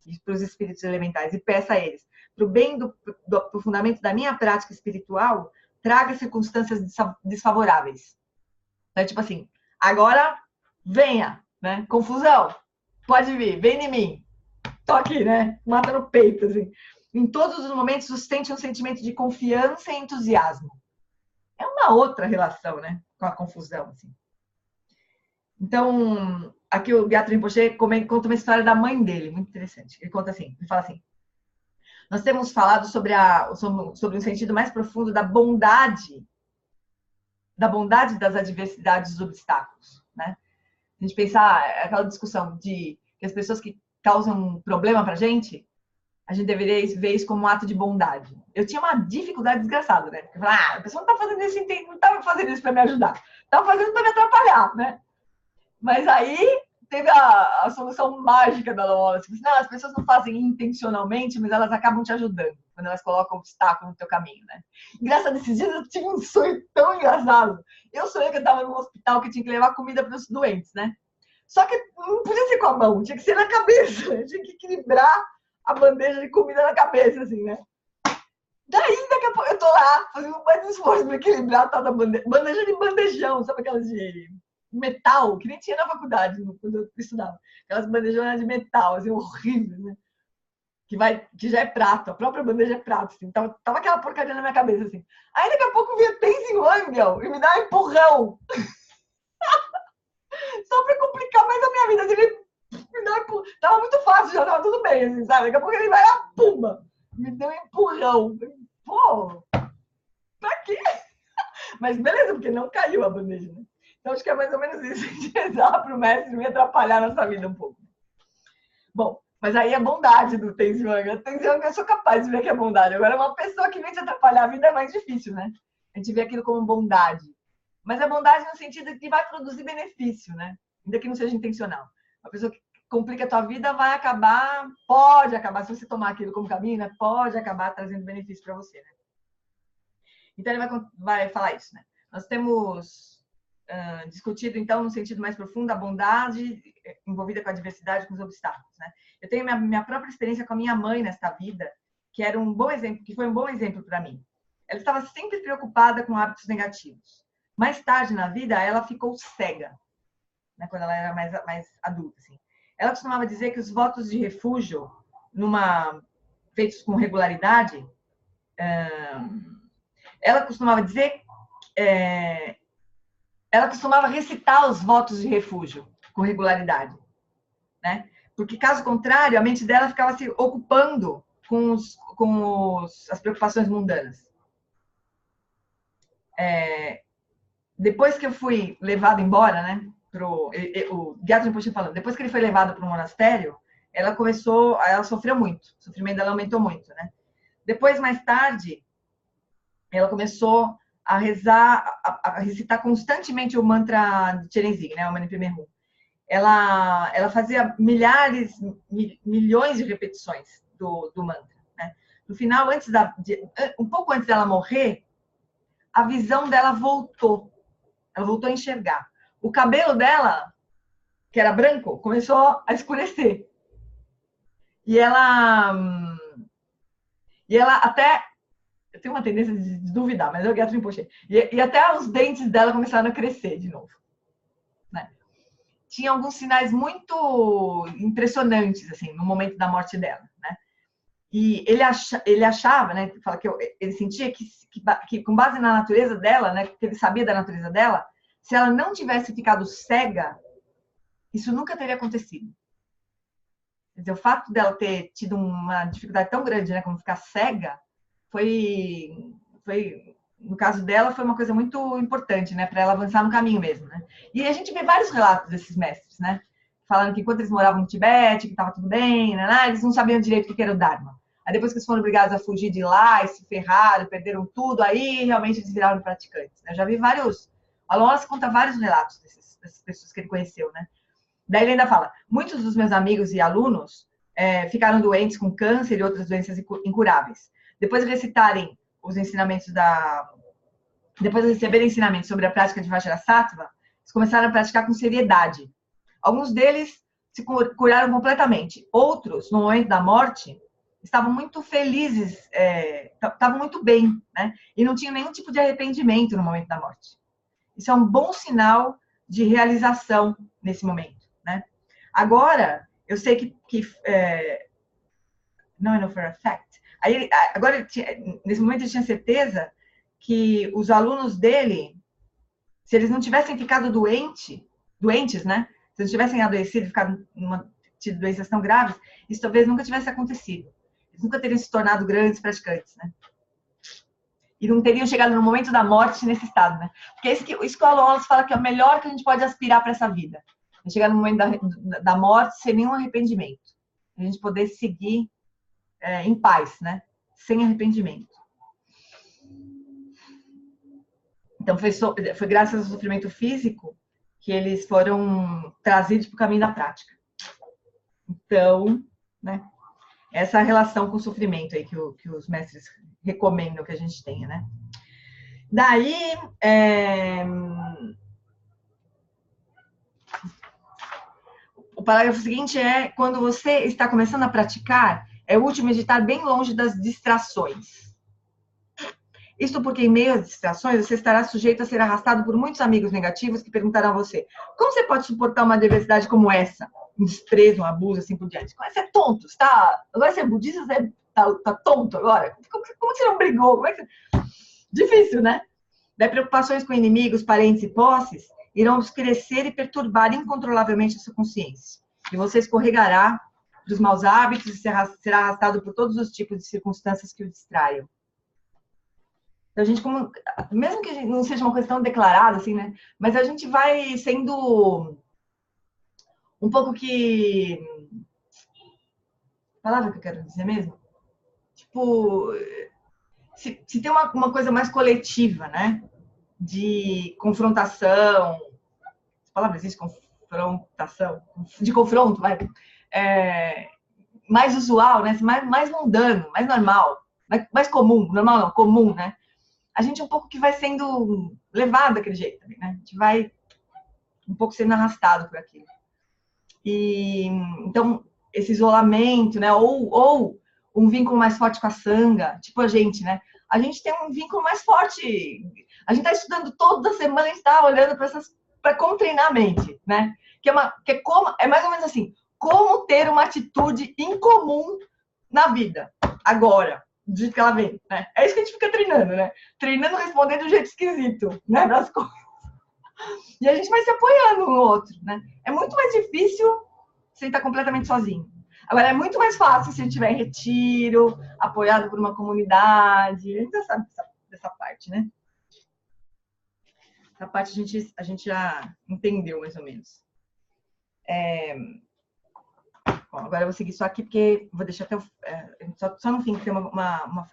e para os espíritos elementais e peça a eles, para o bem do aprofundamento da minha prática espiritual, traga circunstâncias desfavoráveis. Então, tipo assim, agora venha, né? Confusão, pode vir, vem em mim. Tô aqui, né? Mata no peito, assim. Em todos os momentos, sustente um sentimento de confiança e entusiasmo. É uma outra relação, né? Com a confusão, assim. Então, aqui o Gyatso Rinpoche conta uma história da mãe dele, muito interessante. Ele conta assim, ele fala assim, nós temos falado sobre um sentido mais profundo da bondade das adversidades dos obstáculos, né? A gente pensar aquela discussão de que as pessoas que causam um problema pra gente, a gente deveria ver isso como um ato de bondade. Eu tinha uma dificuldade desgraçada, né? Eu falava, a pessoa não tá fazendo isso, não estava fazendo isso para me ajudar, estava fazendo para me atrapalhar, né? Mas aí teve a solução mágica da Wallace. Não, as pessoas não fazem intencionalmente, mas elas acabam te ajudando quando elas colocam obstáculo no teu caminho, né? Engraçado, esses dias eu tive um sonho tão engraçado. Eu sonhei que eu estava num hospital que tinha que levar comida para os doentes, né? Só que não podia ser com a mão, tinha que ser na cabeça. Eu tinha que equilibrar a bandeja de comida na cabeça, assim, né? Daí, daqui a pouco, eu tô lá, fazendo mais um esforço para equilibrar a tal da bandeja de bandejão, sabe aquelas de metal, que nem tinha na faculdade, quando eu estudava. Aquelas bandejonas de metal, assim, horríveis, né? Que já é prato, a própria bandeja é prato, assim. Tava aquela porcaria na minha cabeça, assim. Aí, daqui a pouco, vinha Tenzin Wangyal e me dá um empurrão. Só pra complicar mais a minha vida, assim, ele me dá um empurrão. Tava muito fácil, já tava tudo bem, assim, sabe? Daqui a pouco ele vai lá, pumba! Me deu um empurrão. Pô, pra quê? Mas beleza, porque não caiu a bandeja, né? Então acho que é mais ou menos isso, de rezar para o mestre me atrapalhar nessa vida um pouco. Bom, mas aí é bondade do Tenzin Wangyal. Tenzin Wangyal eu sou capaz de ver que é bondade. Agora, uma pessoa que vem te atrapalhar a vida é mais difícil, né? A gente vê aquilo como bondade. Mas é bondade no sentido de que vai produzir benefício, né? Ainda que não seja intencional. Uma pessoa que complica a tua vida vai acabar, pode acabar, se você tomar aquilo como caminho, né? Pode acabar trazendo benefício para você, né? Então ele vai falar isso, né? Nós temos discutido, então, no sentido mais profundo, a bondade envolvida com a diversidade, com os obstáculos, né? Eu tenho minha própria experiência com a minha mãe nesta vida, que era um bom exemplo, que foi um bom exemplo para mim. Ela estava sempre preocupada com hábitos negativos. Mais tarde na vida, ela ficou cega, né? Quando ela era mais adulta, assim. Ela costumava dizer que os votos de refúgio, feitos com regularidade, ela costumava dizer, ela costumava recitar os votos de refúgio com regularidade, né? Porque, caso contrário, a mente dela ficava se ocupando com as preocupações mundanas. Depois que eu fui levado embora, né? O Gyatso Rinpoche falando, depois que ele foi levado para o monastério, ela sofreu muito, o sofrimento dela aumentou muito, né? Depois, mais tarde, ela começou a rezar, a recitar constantemente o mantra de Tcherenzing, né? O Mani Padme Hum. Ela fazia milhões de repetições do mantra, né? No final, um pouco antes dela morrer, a visão dela voltou. Ela voltou a enxergar. O cabelo dela, que era branco, começou a escurecer. E ela até... Eu tenho uma tendência de duvidar, mas eu Gyatso Rinpoche. E até os dentes dela começaram a crescer de novo, né? Tinha alguns sinais muito impressionantes, assim, no momento da morte dela, né? E ele achava, né? Fala que ele sentia que com base na natureza dela, né? Que ele sabia da natureza dela, se ela não tivesse ficado cega, isso nunca teria acontecido. Quer dizer, o fato dela ter tido uma dificuldade tão grande, né? Como ficar cega, no caso dela, foi uma coisa muito importante, né? Para ela avançar no caminho mesmo, né? E a gente vê vários relatos desses mestres, né? Falando que enquanto eles moravam no Tibete, que estava tudo bem, né? Eles não sabiam direito o que era o Dharma. Aí depois que eles foram obrigados a fugir de lá e se ferraram, perderam tudo, aí realmente eles viraram praticantes, né? Eu já vi vários... A Wallace conta vários relatos dessas pessoas que ele conheceu, né? Daí ele ainda fala, muitos dos meus amigos e alunos ficaram doentes com câncer e outras doenças incuráveis. Depois de recitarem os ensinamentos depois de receberem ensinamentos sobre a prática de Vajrasattva, eles começaram a praticar com seriedade. Alguns deles se curaram completamente. Outros, no momento da morte, estavam muito felizes, estavam muito bem, né? E não tinham nenhum tipo de arrependimento no momento da morte. Isso é um bom sinal de realização nesse momento, né? Agora, eu sei que não, I know for a fact. Agora, nesse momento, ele tinha certeza que os alunos dele, se eles não tivessem ficado doentes, né? Se eles tivessem adoecido, tido doenças tão graves, isso talvez nunca tivesse acontecido. Eles nunca teriam se tornado grandes praticantes, né? E não teriam chegado no momento da morte nesse estado, né? Porque isso que o Wallace fala que é o melhor que a gente pode aspirar para essa vida. É chegar no momento da morte sem nenhum arrependimento. A gente poder seguir em paz, né? Sem arrependimento. Então, foi graças ao sofrimento físico que eles foram trazidos para o caminho da prática. Então, né? Essa relação com o sofrimento aí que os mestres recomendam que a gente tenha, né? Daí, o parágrafo seguinte é: quando você está começando a praticar, é útil meditar bem longe das distrações. Isto porque, em meio às distrações, você estará sujeito a ser arrastado por muitos amigos negativos que perguntarão a você: como você pode suportar uma adversidade como essa? Um desprezo, um abuso, assim por diante. Você é tonto, agora você é budista, você tá tonto agora? Como você não brigou? Difícil, né? Daí, preocupações com inimigos, parentes e posses irão crescer e perturbar incontrolavelmente a sua consciência. E você escorregará dos maus hábitos e será arrastado por todos os tipos de circunstâncias que o distraiam. Então, a gente, mesmo que a gente não seja uma questão declarada, assim, né? Mas a gente vai sendo um pouco que... Palavra que eu quero dizer mesmo? Tipo, se tem uma coisa mais coletiva, né? De confrontação... As palavras existem, confrontação? De confronto, vai. Mais usual, né? Mais mundano, mais normal. Mais comum. Normal não, comum, né? A gente um pouco que vai sendo levado daquele jeito também, né? A gente vai um pouco sendo arrastado por aquilo. E então, esse isolamento, né? Ou um vínculo mais forte com a sanga, tipo a gente, né? A gente tem um vínculo mais forte. A gente está estudando toda semana, a gente está olhando para como treinar a mente, né? É mais ou menos assim, como ter uma atitude incomum na vida, agora. Do jeito que ela vem, né? É isso que a gente fica treinando, né? Treinando responder de um jeito esquisito, né? Das coisas. E a gente vai se apoiando um no outro, né? É muito mais difícil você estar completamente sozinho. Agora, é muito mais fácil se a gente estiver em retiro, apoiado por uma comunidade. A gente já sabe dessa parte, né? Essa parte a gente já entendeu, mais ou menos. Bom, agora eu vou seguir só aqui, porque vou deixar até só no fim, que tem uma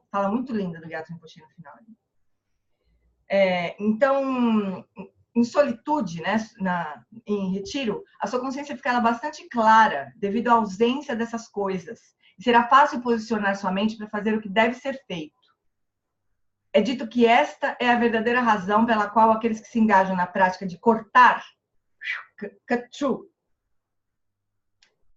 fala muito linda do Gyatso Rinpoche no final. Então, em solitude, né, em retiro, a sua consciência ficará bastante clara devido à ausência dessas coisas. E será fácil posicionar sua mente para fazer o que deve ser feito. É dito que esta é a verdadeira razão pela qual aqueles que se engajam na prática de cortar, kachu,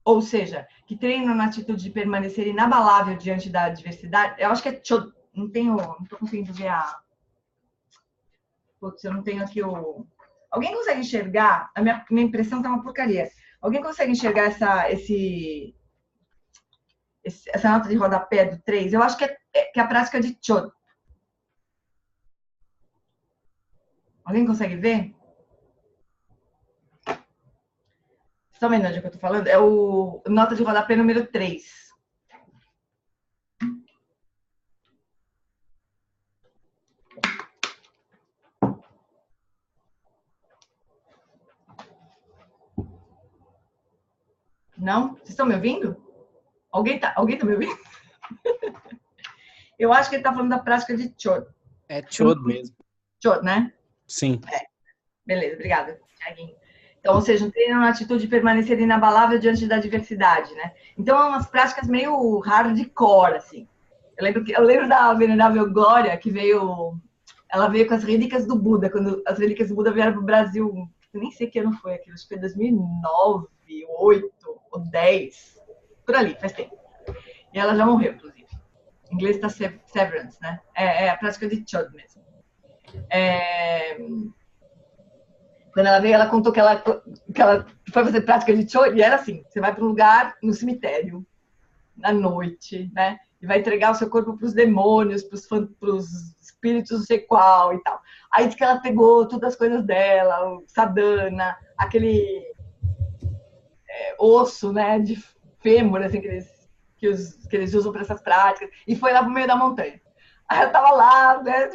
ou seja, que treinam na atitude de permanecer inabalável diante da adversidade, eu acho que é chod, não estou conseguindo ver Putz, eu não tenho aqui o... Alguém consegue enxergar? A minha impressão tá uma porcaria. Alguém consegue enxergar essa nota de rodapé do 3? Eu acho que é a prática de chod. Alguém consegue ver? Só vendo onde que eu tô falando? É o nota de rodapé número 3. Não? Vocês estão me ouvindo? Alguém tá me ouvindo? Eu acho que ele tá falando da prática de chod. É chod mesmo. Chod, né? Sim. Beleza, obrigada, Thiaguinho. Então, ou seja, treina uma atitude de permanecer inabalável diante da adversidade, né? Então, é umas práticas meio hardcore, assim. Eu lembro da Venerável Glória, que ela veio com as relíquias do Buda, quando as relíquias do Buda vieram para o Brasil, eu nem sei que ano foi aquilo, acho que foi 2009, 2008 ou 10, por ali, faz tempo. E ela já morreu, inclusive. Em inglês está severance, né? É a prática de chod mesmo. Quando ela veio, ela contou que ela foi fazer prática de chod, e era assim, você vai para um lugar no cemitério, à noite, né? E vai entregar o seu corpo para os demônios, para os espíritos não sei qual e tal. Aí diz que ela pegou todas as coisas dela, o sadhana, aquele osso, né, de fêmur, assim, que eles usam para essas práticas, e foi lá pro meio da montanha. Aí ela tava lá, né,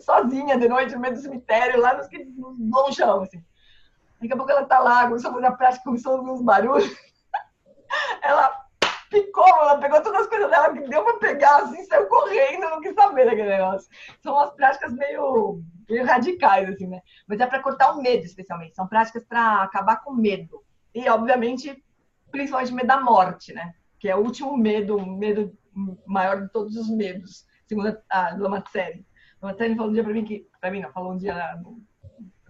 sozinha de noite, no meio do cemitério, lá no longeão, assim. Daqui a pouco ela tá lá, começou a fazer a prática, começou a ouvir uns barulhos. Ela picou, ela pegou todas as coisas dela que deu pra pegar, assim, saiu correndo, não quis saber daquele negócio. São umas práticas meio radicais, assim, né? Mas é para cortar o medo, especialmente. São práticas para acabar com o medo. E, obviamente, principalmente medo da morte, né? Que é o último medo, o medo maior de todos os medos, segundo a Lamatseri. A Lamatseri falou um dia para mim não, falou um dia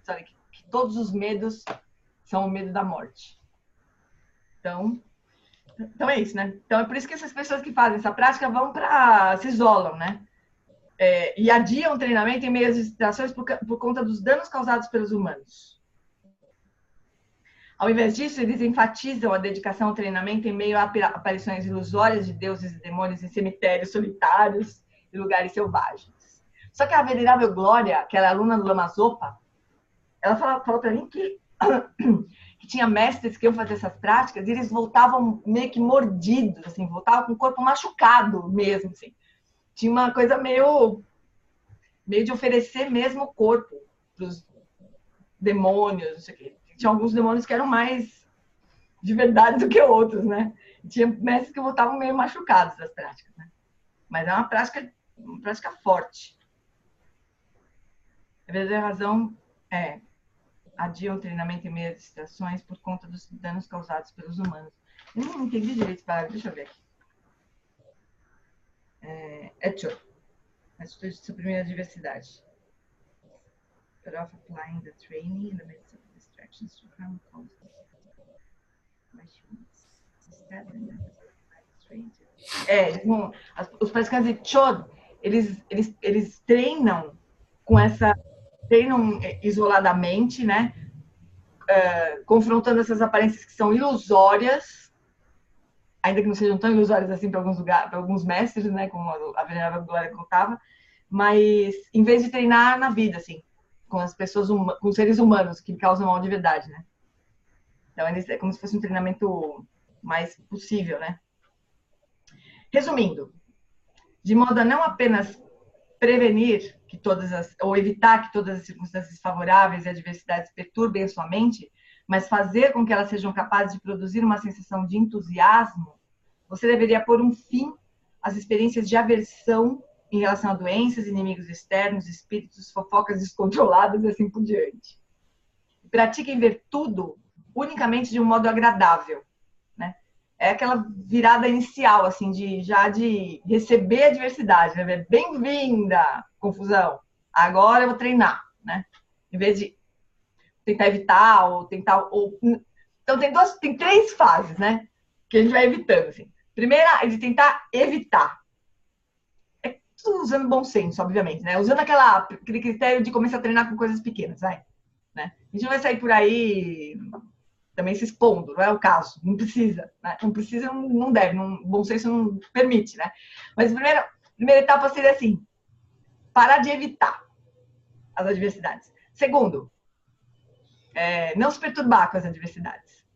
sabe, que todos os medos são o medo da morte. Então é isso, né? Então é por isso que essas pessoas que fazem essa prática se isolam, né? E adiam o treinamento em meio às distrações por conta dos danos causados pelos humanos. Ao invés disso, eles enfatizam a dedicação ao treinamento em meio a aparições ilusórias de deuses e demônios em cemitérios solitários e lugares selvagens. Só que a venerável Glória, que era aluna do Lama Zopa, ela falou para mim que tinha mestres que iam fazer essas práticas e eles voltavam meio que mordidos, assim, voltavam com o corpo machucado mesmo, assim. Tinha uma coisa meio de oferecer mesmo o corpo para os demônios, não sei o quê. Tinha alguns demônios que eram mais de verdade do que outros, né? Tinha mestres que voltavam meio machucados das práticas, né? Mas é uma prática forte. A verdadeira razão adiam o treinamento em meio a distrações por conta dos danos causados pelos humanos. Eu não entendi direito esse parágrafo, deixa eu ver aqui. Atitude de suprimir a diversidade. But of applying the training in the midst of distractions to harm causes. Os praticantes de Chod, eles treinam com essa... treinam isoladamente, né? Confrontando essas aparências que são ilusórias, ainda que não sejam tão ilusórias assim para alguns lugares, para alguns mestres, né? Como a Venerável Glória contava, mas em vez de treinar na vida, assim, com as pessoas, com os seres humanos que causam mal de verdade, né? Então, é como se fosse um treinamento mais possível, né? Resumindo, de modo a não apenas prevenir ou evitar que todas as circunstâncias favoráveis e adversidades perturbem a sua mente, mas fazer com que elas sejam capazes de produzir uma sensação de entusiasmo, você deveria pôr um fim às experiências de aversão em relação a doenças, inimigos externos, espíritos, fofocas descontroladas e assim por diante. Pratiquem ver tudo unicamente de um modo agradável, né? É aquela virada inicial, assim, de receber a diversidade, né? Bem-vinda, confusão. Agora eu vou treinar, né? Em vez de tentar evitar então tem 3 fases, né? Que a gente vai evitando, assim. Primeira é de tentar evitar. É tudo usando bom senso, obviamente, né? Usando aquele critério de começar a treinar com coisas pequenas, vai. Né? A gente não vai sair por aí também se expondo, não é o caso, não precisa, né? Não precisa, não deve, bom senso não permite, né? Mas a primeira etapa seria assim, parar de evitar as adversidades. Segundo, não se perturbar com as adversidades.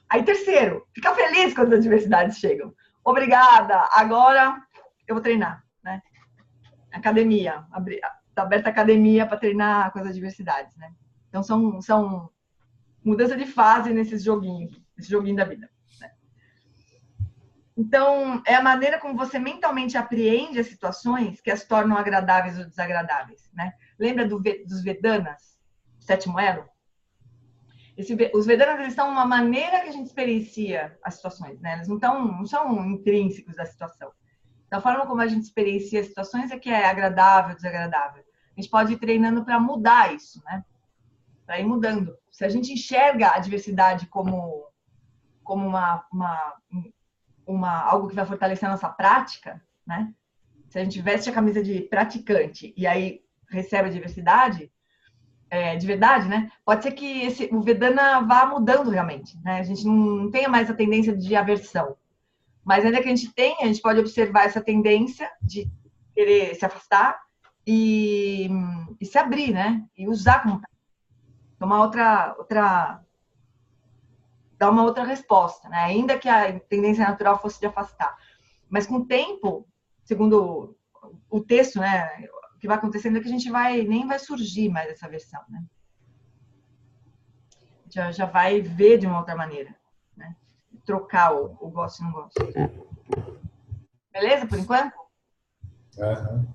Aí terceiro, ficar feliz quando as adversidades chegam. Obrigada, agora eu vou treinar, né? Academia, tá aberta a academia para treinar com as adversidades, né? Então são mudança de fase nesse joguinho da vida. Né? Então, é a maneira como você mentalmente apreende as situações que as tornam agradáveis ou desagradáveis. Né? Lembra dos Vedanas, o 7º elo? Os Vedanas, eles são uma maneira que a gente experiencia as situações. Né? Eles não são intrínsecos da situação. Da forma como a gente experiencia as situações é que é agradável ou desagradável. A gente pode ir treinando para mudar isso, né? Para ir mudando. Se a gente enxerga a diversidade como algo que vai fortalecer a nossa prática, né? Se a gente veste a camisa de praticante e aí recebe a diversidade, de verdade, né? Pode ser que o Vedana vá mudando realmente, né? A gente não tenha mais a tendência de aversão. Mas ainda que a gente pode observar essa tendência de querer se afastar e se abrir, né? E usar como dar uma outra resposta, né? Ainda que a tendência natural fosse de afastar. Mas com o tempo, segundo o texto, né, o que vai acontecendo é que a gente nem vai surgir mais essa versão, né? Já vai ver de uma outra maneira, né? Trocar o gosto e não gosto. Beleza, por enquanto? Aham.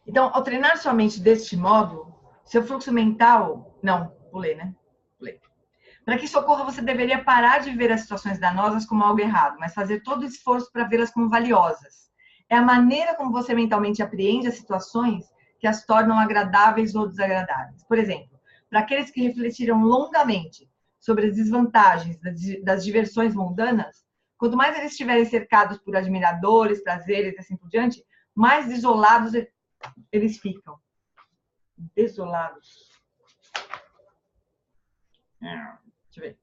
Então, ao treinar sua mente deste modo, seu fluxo mental... Não, pulei, né? Pulei. Para que isso ocorra, você deveria parar de ver as situações danosas como algo errado, mas fazer todo o esforço para vê-las como valiosas. É a maneira como você mentalmente apreende as situações que as tornam agradáveis ou desagradáveis. Por exemplo, para aqueles que refletiram longamente sobre as desvantagens das diversões mundanas, quanto mais eles estiverem cercados por admiradores, prazeres e assim por diante, mais desolados eles ficam. Desolados. Deixa eu ver.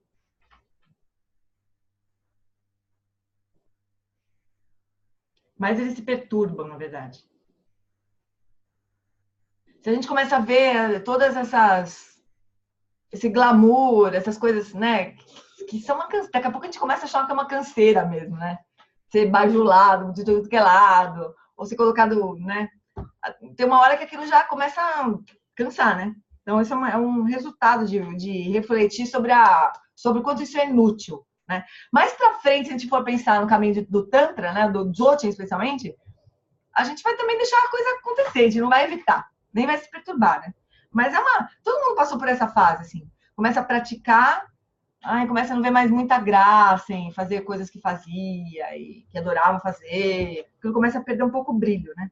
Mas eles se perturbam, na verdade. Se a gente começa a ver todas esse glamour, essas coisas, né, que são uma canseira. Daqui a pouco a gente começa a achar que é uma canseira mesmo, né? Ser bajulado de tudo que é lado, ou ser colocado, né? Tem uma hora que aquilo já começa a cansar, né? Então, isso é um resultado de refletir sobre o quanto isso é inútil, né? Mais pra frente, se a gente for pensar no caminho do Tantra, né, do Dzogchen especialmente, a gente vai também deixar a coisa acontecer, a gente não vai evitar, nem vai se perturbar, né? Mas todo mundo passou por essa fase, assim. Começa a praticar, começa a não ver mais muita graça em fazer coisas que fazia e que adorava fazer. Aquilo começa a perder um pouco o brilho, né?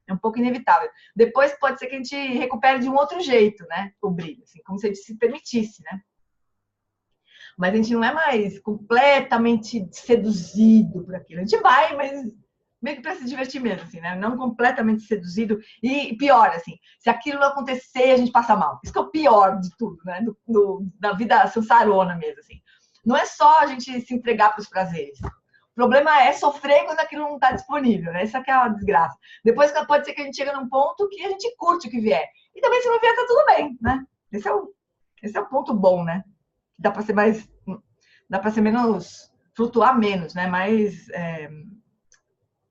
É um pouco inevitável. Depois pode ser que a gente recupere de um outro jeito, né? O brilho, assim, como se a gente se permitisse, né? Mas a gente não é mais completamente seduzido por aquilo. A gente vai, mas meio que para se divertir mesmo, assim, né? Não completamente seduzido. E pior, assim, se aquilo não acontecer, a gente passa mal. Isso que é o pior de tudo, né? Da vida sansarona mesmo, assim. Não é só a gente se entregar para os prazeres. O problema é sofrer quando aquilo não está disponível, né? Essa que é a desgraça. Depois pode ser que a gente chegue num ponto que a gente curte o que vier. E também se não vier, tá tudo bem, né? Esse é o ponto bom, né? Dá para ser mais... Dá para ser menos... Flutuar menos, né? Mais...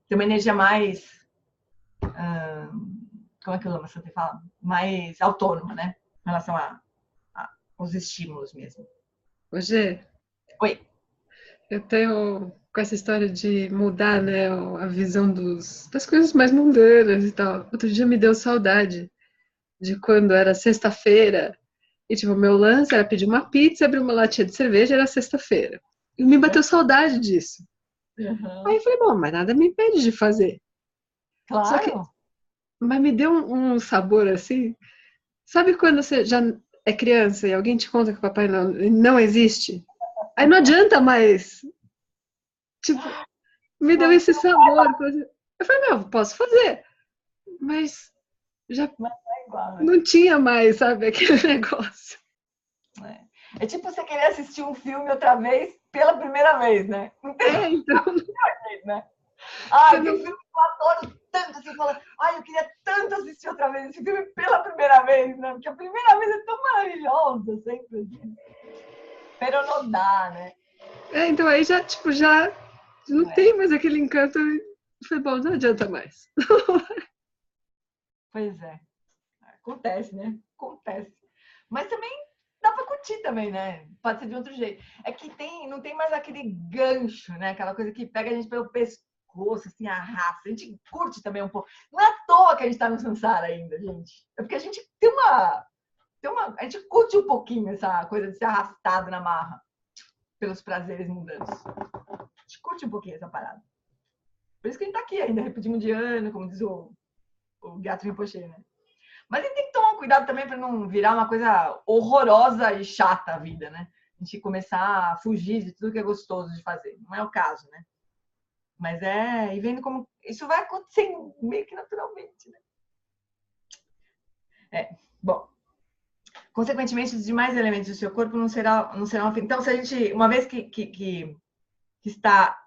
ter uma energia mais... como é que o Lama Santa fala? Mais autônoma, né? Em relação aos estímulos mesmo. Hoje, Oi. eu tenho com essa história de mudar, né, a visão das coisas mais mundanas e tal. Outro dia me deu saudade de quando era sexta-feira e, tipo, meu lance era pedir uma pizza, abrir uma latinha de cerveja, era sexta-feira. E me bateu saudade disso. Uhum. Aí eu falei, bom, mas nada me impede de fazer. Claro. Só que, mas me deu um sabor assim. Sabe quando você já é criança e alguém te conta que o Papai não existe? Aí não adianta mais. Tipo, me deu esse sabor. Eu falei, meu, posso fazer. Mas já é igual, né? não tinha mais, sabe, aquele negócio. É tipo você querer assistir um filme outra vez pela primeira vez, né? Não tem Então. jeito, né? Tem filme que eu adoro tanto, assim, fala, eu queria tanto assistir outra vez esse filme pela primeira vez, né? Porque a primeira vez é tão maravilhosa, sempre assim. Pero não dá, né? Então aí já, tipo, já não tem mais aquele encanto. Eu falei, bom, não adianta mais. Pois é. Acontece, né? Acontece. Mas também dá pra curtir também, né? Pode ser de outro jeito. É que não tem mais aquele gancho, né? Aquela coisa que pega a gente pelo pescoço, assim, arrasta. A gente curte também um pouco. Não é à toa que a gente tá no Sansara ainda, gente. É porque a gente tem uma... A gente curte um pouquinho essa coisa de ser arrastado na marra pelos prazeres mundanos. A gente curte um pouquinho essa parada. Por isso que a gente tá aqui ainda, repetindo de ano, como diz o Gato Rinpoche, né? Mas a gente tem que tomar cuidado também para não virar uma coisa horrorosa e chata a vida, né? A gente começar a fugir de tudo que é gostoso de fazer. Não é o caso, né? Mas e vendo como isso vai acontecendo meio que naturalmente, né? Bom. Consequentemente, os demais elementos do seu corpo não serão afetados. Então, se a gente, uma vez que está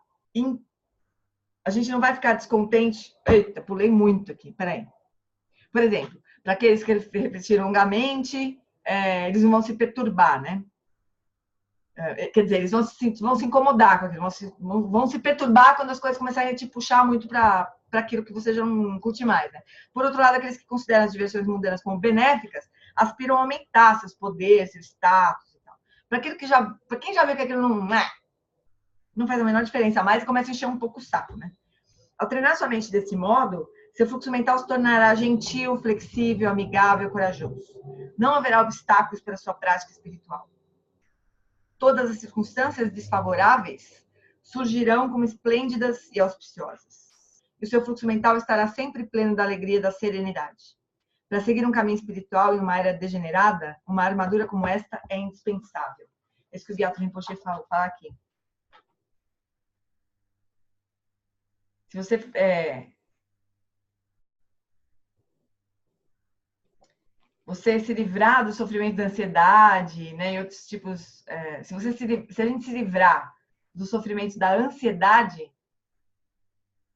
a gente não vai ficar descontente. Eita, pulei muito aqui, peraí. Por exemplo, para aqueles que repetiram longamente, eles não vão se perturbar, né? Quer dizer, eles vão se incomodar com aquilo, vão se perturbar quando as coisas começarem a te puxar muito para aquilo que você já não curte mais, né? Por outro lado, aqueles que consideram as diversões mundanas como benéficas, aspiram a aumentar seus poderes, seu status e tal. Para quem já vê que aquilo não faz a menor diferença mais, começa a encher um pouco o saco, né? Ao treinar sua mente desse modo, seu fluxo mental se tornará gentil, flexível, amigável, corajoso. Não haverá obstáculos para a sua prática espiritual. Todas as circunstâncias desfavoráveis surgirão como esplêndidas e auspiciosas. E o seu fluxo mental estará sempre pleno da alegria e da serenidade. Para seguir um caminho espiritual em uma era degenerada, uma armadura como esta é indispensável. É isso que o Gyatso Rinpoche fala aqui. Se você se livrar do sofrimento da ansiedade, né, e outros tipos, se a gente se livrar do sofrimento da ansiedade,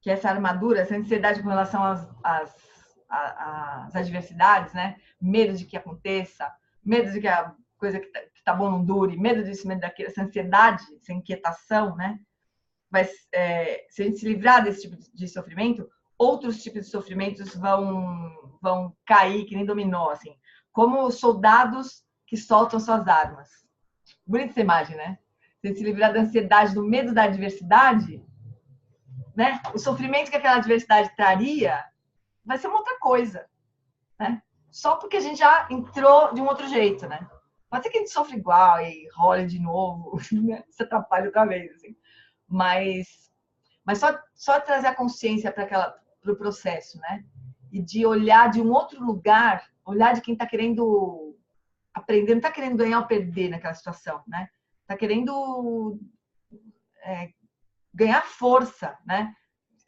que é essa armadura, essa ansiedade com relação às adversidades, né, medo de que aconteça, medo de que a coisa que tá bom não dure, medo disso, medo daquilo, essa ansiedade, essa inquietação, né, mas se a gente se livrar desse tipo de sofrimento, outros tipos de sofrimentos vão cair que nem dominó, assim, como soldados que soltam suas armas. Bonita essa imagem, né? Se a gente se livrar da ansiedade, do medo da adversidade, né? O sofrimento que aquela adversidade traria vai ser uma outra coisa, né? Só porque a gente já entrou de um outro jeito, né? Pode ser que a gente sofra igual e role de novo, né? Se atrapalha outra vez, assim. Mas só trazer a consciência para o processo, né? E de olhar de um outro lugar, olhar de quem está querendo aprender, não está querendo ganhar ou perder naquela situação, né? Está querendo ganhar força, né?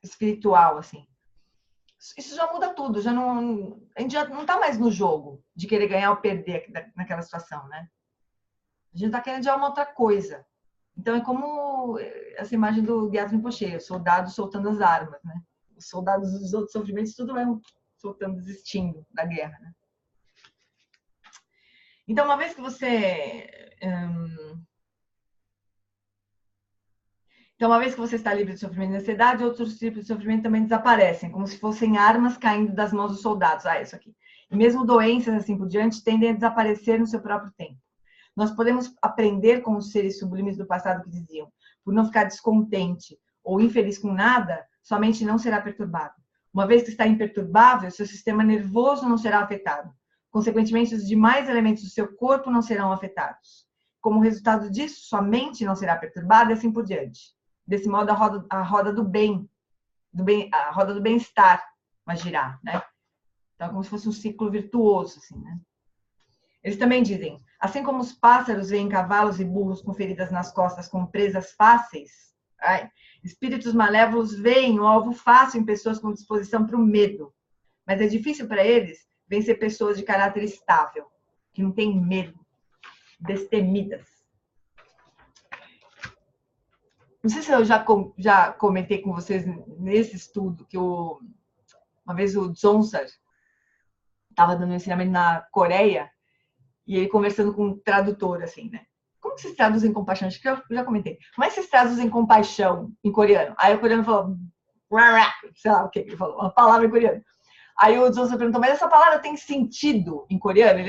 Espiritual, assim. Isso já muda tudo, a gente já não está mais no jogo de querer ganhar ou perder naquela situação, né? A gente está querendo já uma outra coisa. Então, é como essa imagem do Gyatso Rinpoche, o soldado soltando as armas, né? Os soldados dos outros sofrimentos, tudo vai soltando, desistindo da guerra, né? Então, uma vez que você está livre de sofrimento e ansiedade, outros tipos de sofrimento também desaparecem, como se fossem armas caindo das mãos dos soldados. Isso aqui. E mesmo doenças, assim por diante, tendem a desaparecer no seu próprio tempo. Nós podemos aprender com os seres sublimes do passado que diziam: por não ficar descontente ou infeliz com nada, sua mente não será perturbada. Uma vez que está imperturbável, seu sistema nervoso não será afetado. Consequentemente, os demais elementos do seu corpo não serão afetados. Como resultado disso, sua mente não será perturbada e assim por diante. Desse modo, a roda do bem, a roda do bem-estar vai girar, né? Então, é como se fosse um ciclo virtuoso, assim, né? Eles também dizem: assim como os pássaros veem cavalos e burros com feridas nas costas como presas fáceis, espíritos malévolos veem o alvo fácil em pessoas com disposição para o medo. Mas é difícil para eles vencer pessoas de caráter estável, que não têm medo, destemidas. Não sei se eu já comentei com vocês nesse estudo que uma vez o Dzongsa estava dando um ensinamento na Coreia e ele conversando com um tradutor, assim, né? Como que vocês traduzem compaixão? Acho que eu já comentei. Como é que vocês traduzem compaixão em coreano? Aí o coreano falou, sei lá o que ele falou, uma palavra em coreano. Aí o Dzongsa perguntou, mas essa palavra tem sentido em coreano?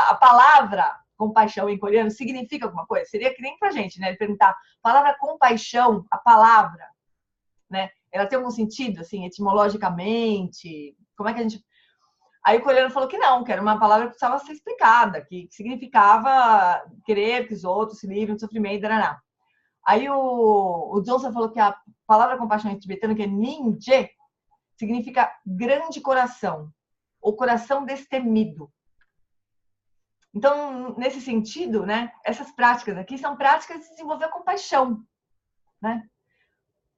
A palavra compaixão em coreano significa alguma coisa? Seria que nem pra gente, né? Ele perguntar, palavra compaixão, a palavra, né? Ela tem algum sentido, assim, etimologicamente? Como é que a gente... Aí o coreano falou que não, que era uma palavra que precisava ser explicada, que significava querer que os outros se livrem do sofrimento, daraná. Aí o Dzongsa falou que a palavra compaixão em tibetano, que é ninje, significa grande coração, ou coração destemido. Então, nesse sentido, né, essas práticas aqui são práticas de desenvolver compaixão, né?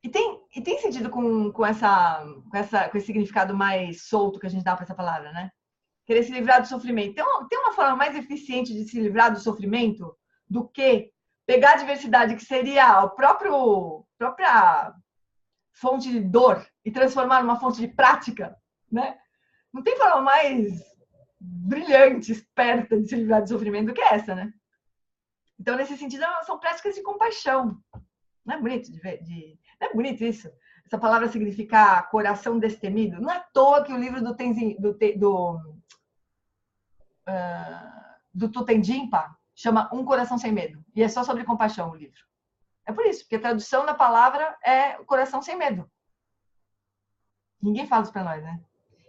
E tem sentido com esse significado mais solto que a gente dá para essa palavra, né? Querer se livrar do sofrimento. Tem uma forma mais eficiente de se livrar do sofrimento do que pegar a diversidade, que seria a própria fonte de dor, e transformar numa fonte de prática, né? Não tem forma mais brilhante, esperta de se livrar do sofrimento do que essa, né? Então, nesse sentido, são práticas de compaixão. Não é bonito não é bonito isso? Essa palavra significa coração destemido. Não é à toa que o livro do do Tutendimpa, chama Um Coração Sem Medo. E é só sobre compaixão o livro. É por isso, porque a tradução da palavra é Coração Sem Medo. Ninguém fala isso pra nós, né?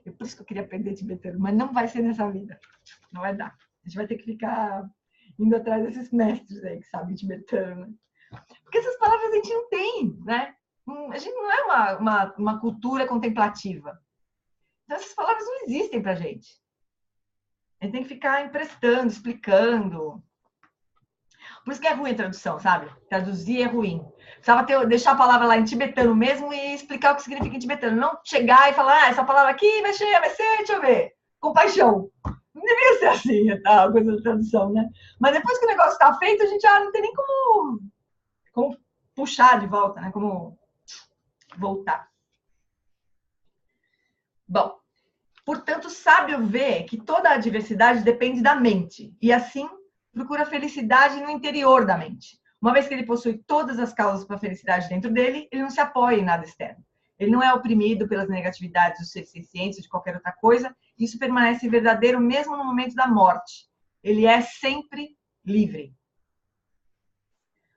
É por isso que eu queria aprender tibetano, mas não vai ser nessa vida. Não vai dar. A gente vai ter que ficar indo atrás desses mestres aí que sabem tibetano, né? Porque essas palavras a gente não tem, né? A gente não é uma cultura contemplativa. Então essas palavras não existem pra gente. A gente tem que ficar emprestando, explicando. Por isso que é ruim a tradução, sabe? Traduzir é ruim. Precisava deixar a palavra lá em tibetano mesmo e explicar o que significa em tibetano. Não chegar e falar, essa palavra aqui vai ser, deixa eu ver. Compaixão. Não deveria ser assim, a coisa da tradução, né? Mas depois que o negócio está feito, a gente já não tem nem como puxar de volta, né? Como voltar. Bom, portanto, sábio vê que toda a diversidade depende da mente. E assim, procura felicidade no interior da mente. Uma vez que ele possui todas as causas para a felicidade dentro dele, ele não se apoia em nada externo. Ele não é oprimido pelas negatividades dos seres sencientes ou de qualquer outra coisa. Isso permanece verdadeiro mesmo no momento da morte. Ele é sempre livre.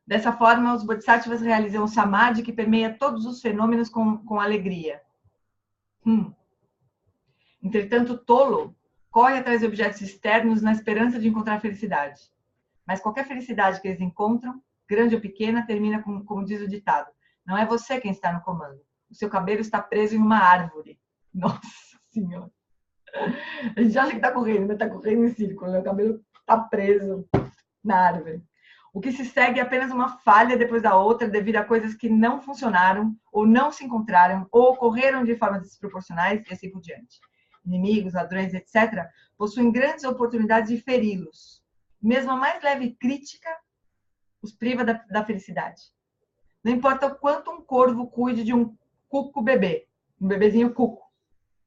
Dessa forma, os bodhisattvas realizam o samadhi que permeia todos os fenômenos com alegria. Entretanto, o tolo corre atrás de objetos externos na esperança de encontrar felicidade. Mas qualquer felicidade que eles encontram, grande ou pequena, termina como diz o ditado. Não é você quem está no comando. O seu cabelo está preso em uma árvore. Nossa Senhora. A gente acha que está correndo, mas está correndo em círculo. Né? O cabelo está preso na árvore. O que se segue é apenas uma falha depois da outra devido a coisas que não funcionaram, ou não se encontraram, ou ocorreram de formas desproporcionais e assim por diante. Inimigos, ladrões, etc., possuem grandes oportunidades de feri-los. Mesmo a mais leve crítica os priva da felicidade. Não importa o quanto um corvo cuide de um cuco bebê, um bebezinho cuco.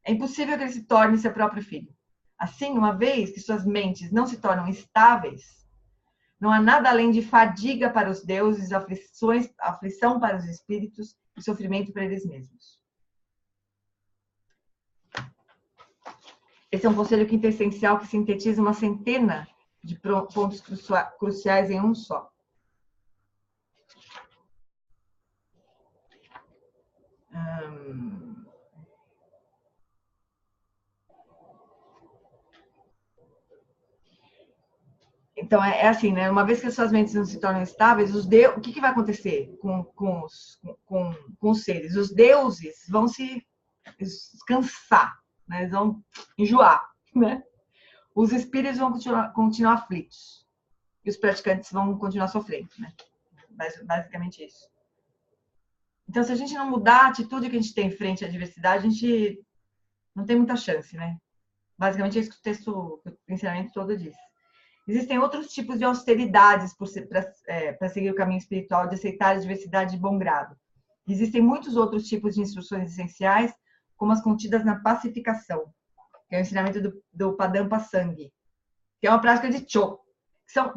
É impossível que ele se torne seu próprio filho. Assim, uma vez que suas mentes não se tornam estáveis, não há nada além de fadiga para os deuses, aflição para os espíritos e sofrimento para eles mesmos. Esse é um conselho quintessencial que sintetiza uma centena de pontos cruciais em um só. Então, é assim, né? Uma vez que as suas mentes não se tornam estáveis, o que vai acontecer com os seres? Os deuses vão se cansar, né? Eles vão enjoar, né? Os espíritos vão continuar aflitos. E os praticantes vão continuar sofrendo, né? Basicamente isso. Então, se a gente não mudar a atitude que a gente tem frente à diversidade, a gente não tem muita chance, né? Basicamente é isso que o ensinamento todo diz. Existem outros tipos de austeridades para seguir o caminho espiritual, de aceitar a diversidade de bom grado. Existem muitos outros tipos de instruções essenciais, como as contidas na pacificação, que é o ensinamento do Padampa Sanghi, que é uma prática de Cho,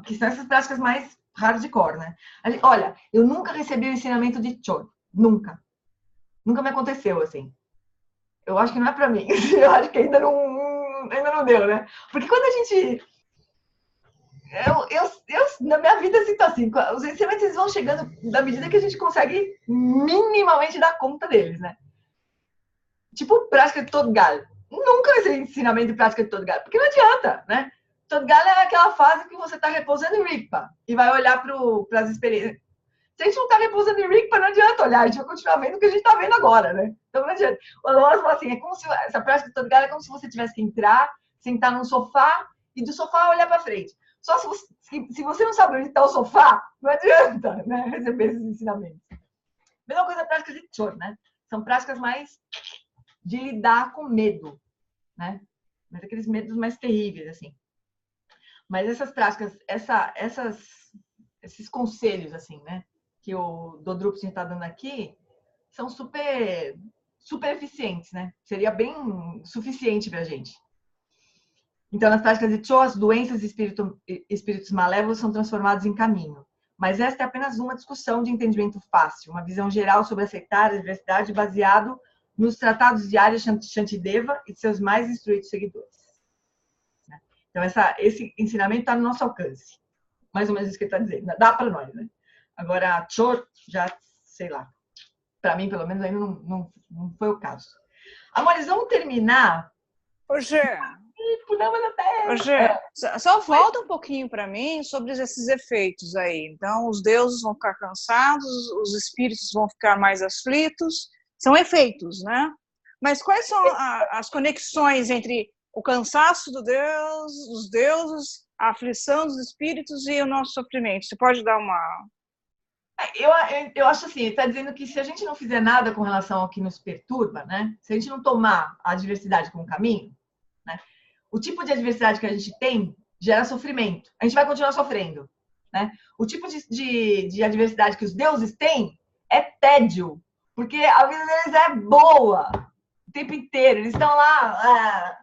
que são essas práticas mais hardcore, né? Olha, eu nunca recebi o ensinamento de Cho, nunca. Nunca me aconteceu, assim. Eu acho que não é para mim. Eu acho que ainda não deu, né? Porque quando a gente... Eu na minha vida, sinto assim, os ensinamentos eles vão chegando na medida que a gente consegue minimamente dar conta deles, né? Tipo, prática de Todgal. Nunca recebi ensinamento de prática de Todgal, porque não adianta, né? Todgal é aquela fase que você está repousando em Rigpa e vai olhar para as experiências. Se a gente não está repousando em Rigpa, não adianta olhar, a gente vai continuar vendo o que a gente está vendo agora, né? Então não adianta. O Lawrence fala assim, essa prática de Todgal é como se você tivesse que entrar, sentar num sofá e do sofá olhar para frente. Só se você não sabe onde está o sofá, não adianta, né, receber esses ensinamentos. Mesma coisa a prática de Cho, né? São práticas mais de lidar com medo, né? Mas aqueles medos mais terríveis, assim. Mas essas práticas, esses conselhos, assim, né? Que o Dodrupchen está dando aqui, são super eficientes, né? Seria bem suficiente para a gente. Então, nas práticas de Cho, as doenças e espíritos malévolos são transformados em caminho. Mas esta é apenas uma discussão de entendimento fácil, uma visão geral sobre aceitar a diversidade baseado nos tratados de Arya Shantideva e seus mais instruídos seguidores. Então, esse ensinamento está no nosso alcance. Mais ou menos isso que ele está dizendo. Dá para nós, né? Agora, Chor, já sei lá. Para mim, pelo menos, ainda não foi o caso. Amores, vamos terminar. Ô, Gê, só volta um pouquinho para mim sobre esses efeitos aí. Então, os deuses vão ficar cansados, os espíritos vão ficar mais aflitos. São efeitos, né? Mas quais são as conexões entre o cansaço do Deus, os deuses, a aflição dos espíritos e o nosso sofrimento? Você pode dar uma... Eu acho assim, ele está dizendo que se a gente não fizer nada com relação ao que nos perturba, né? Se a gente não tomar a adversidade como caminho, né? O tipo de adversidade que a gente tem gera sofrimento. A gente vai continuar sofrendo, né? O tipo de adversidade que os deuses têm é tédio, porque a vida deles é boa o tempo inteiro. Eles estão lá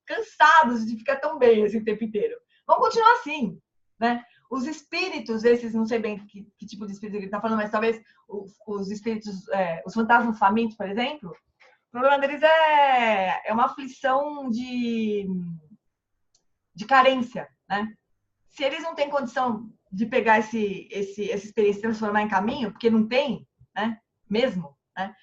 cansados de ficar tão bem assim, o tempo inteiro. Vamos continuar assim, né? Os espíritos, esses, não sei bem que tipo de espírito ele está falando, mas talvez os espíritos, os fantasmas famintos, por exemplo, o problema deles é uma aflição de carência, né? Se eles não têm condição de pegar essa experiência e transformar em caminho, porque não tem, né? Mesmo, né?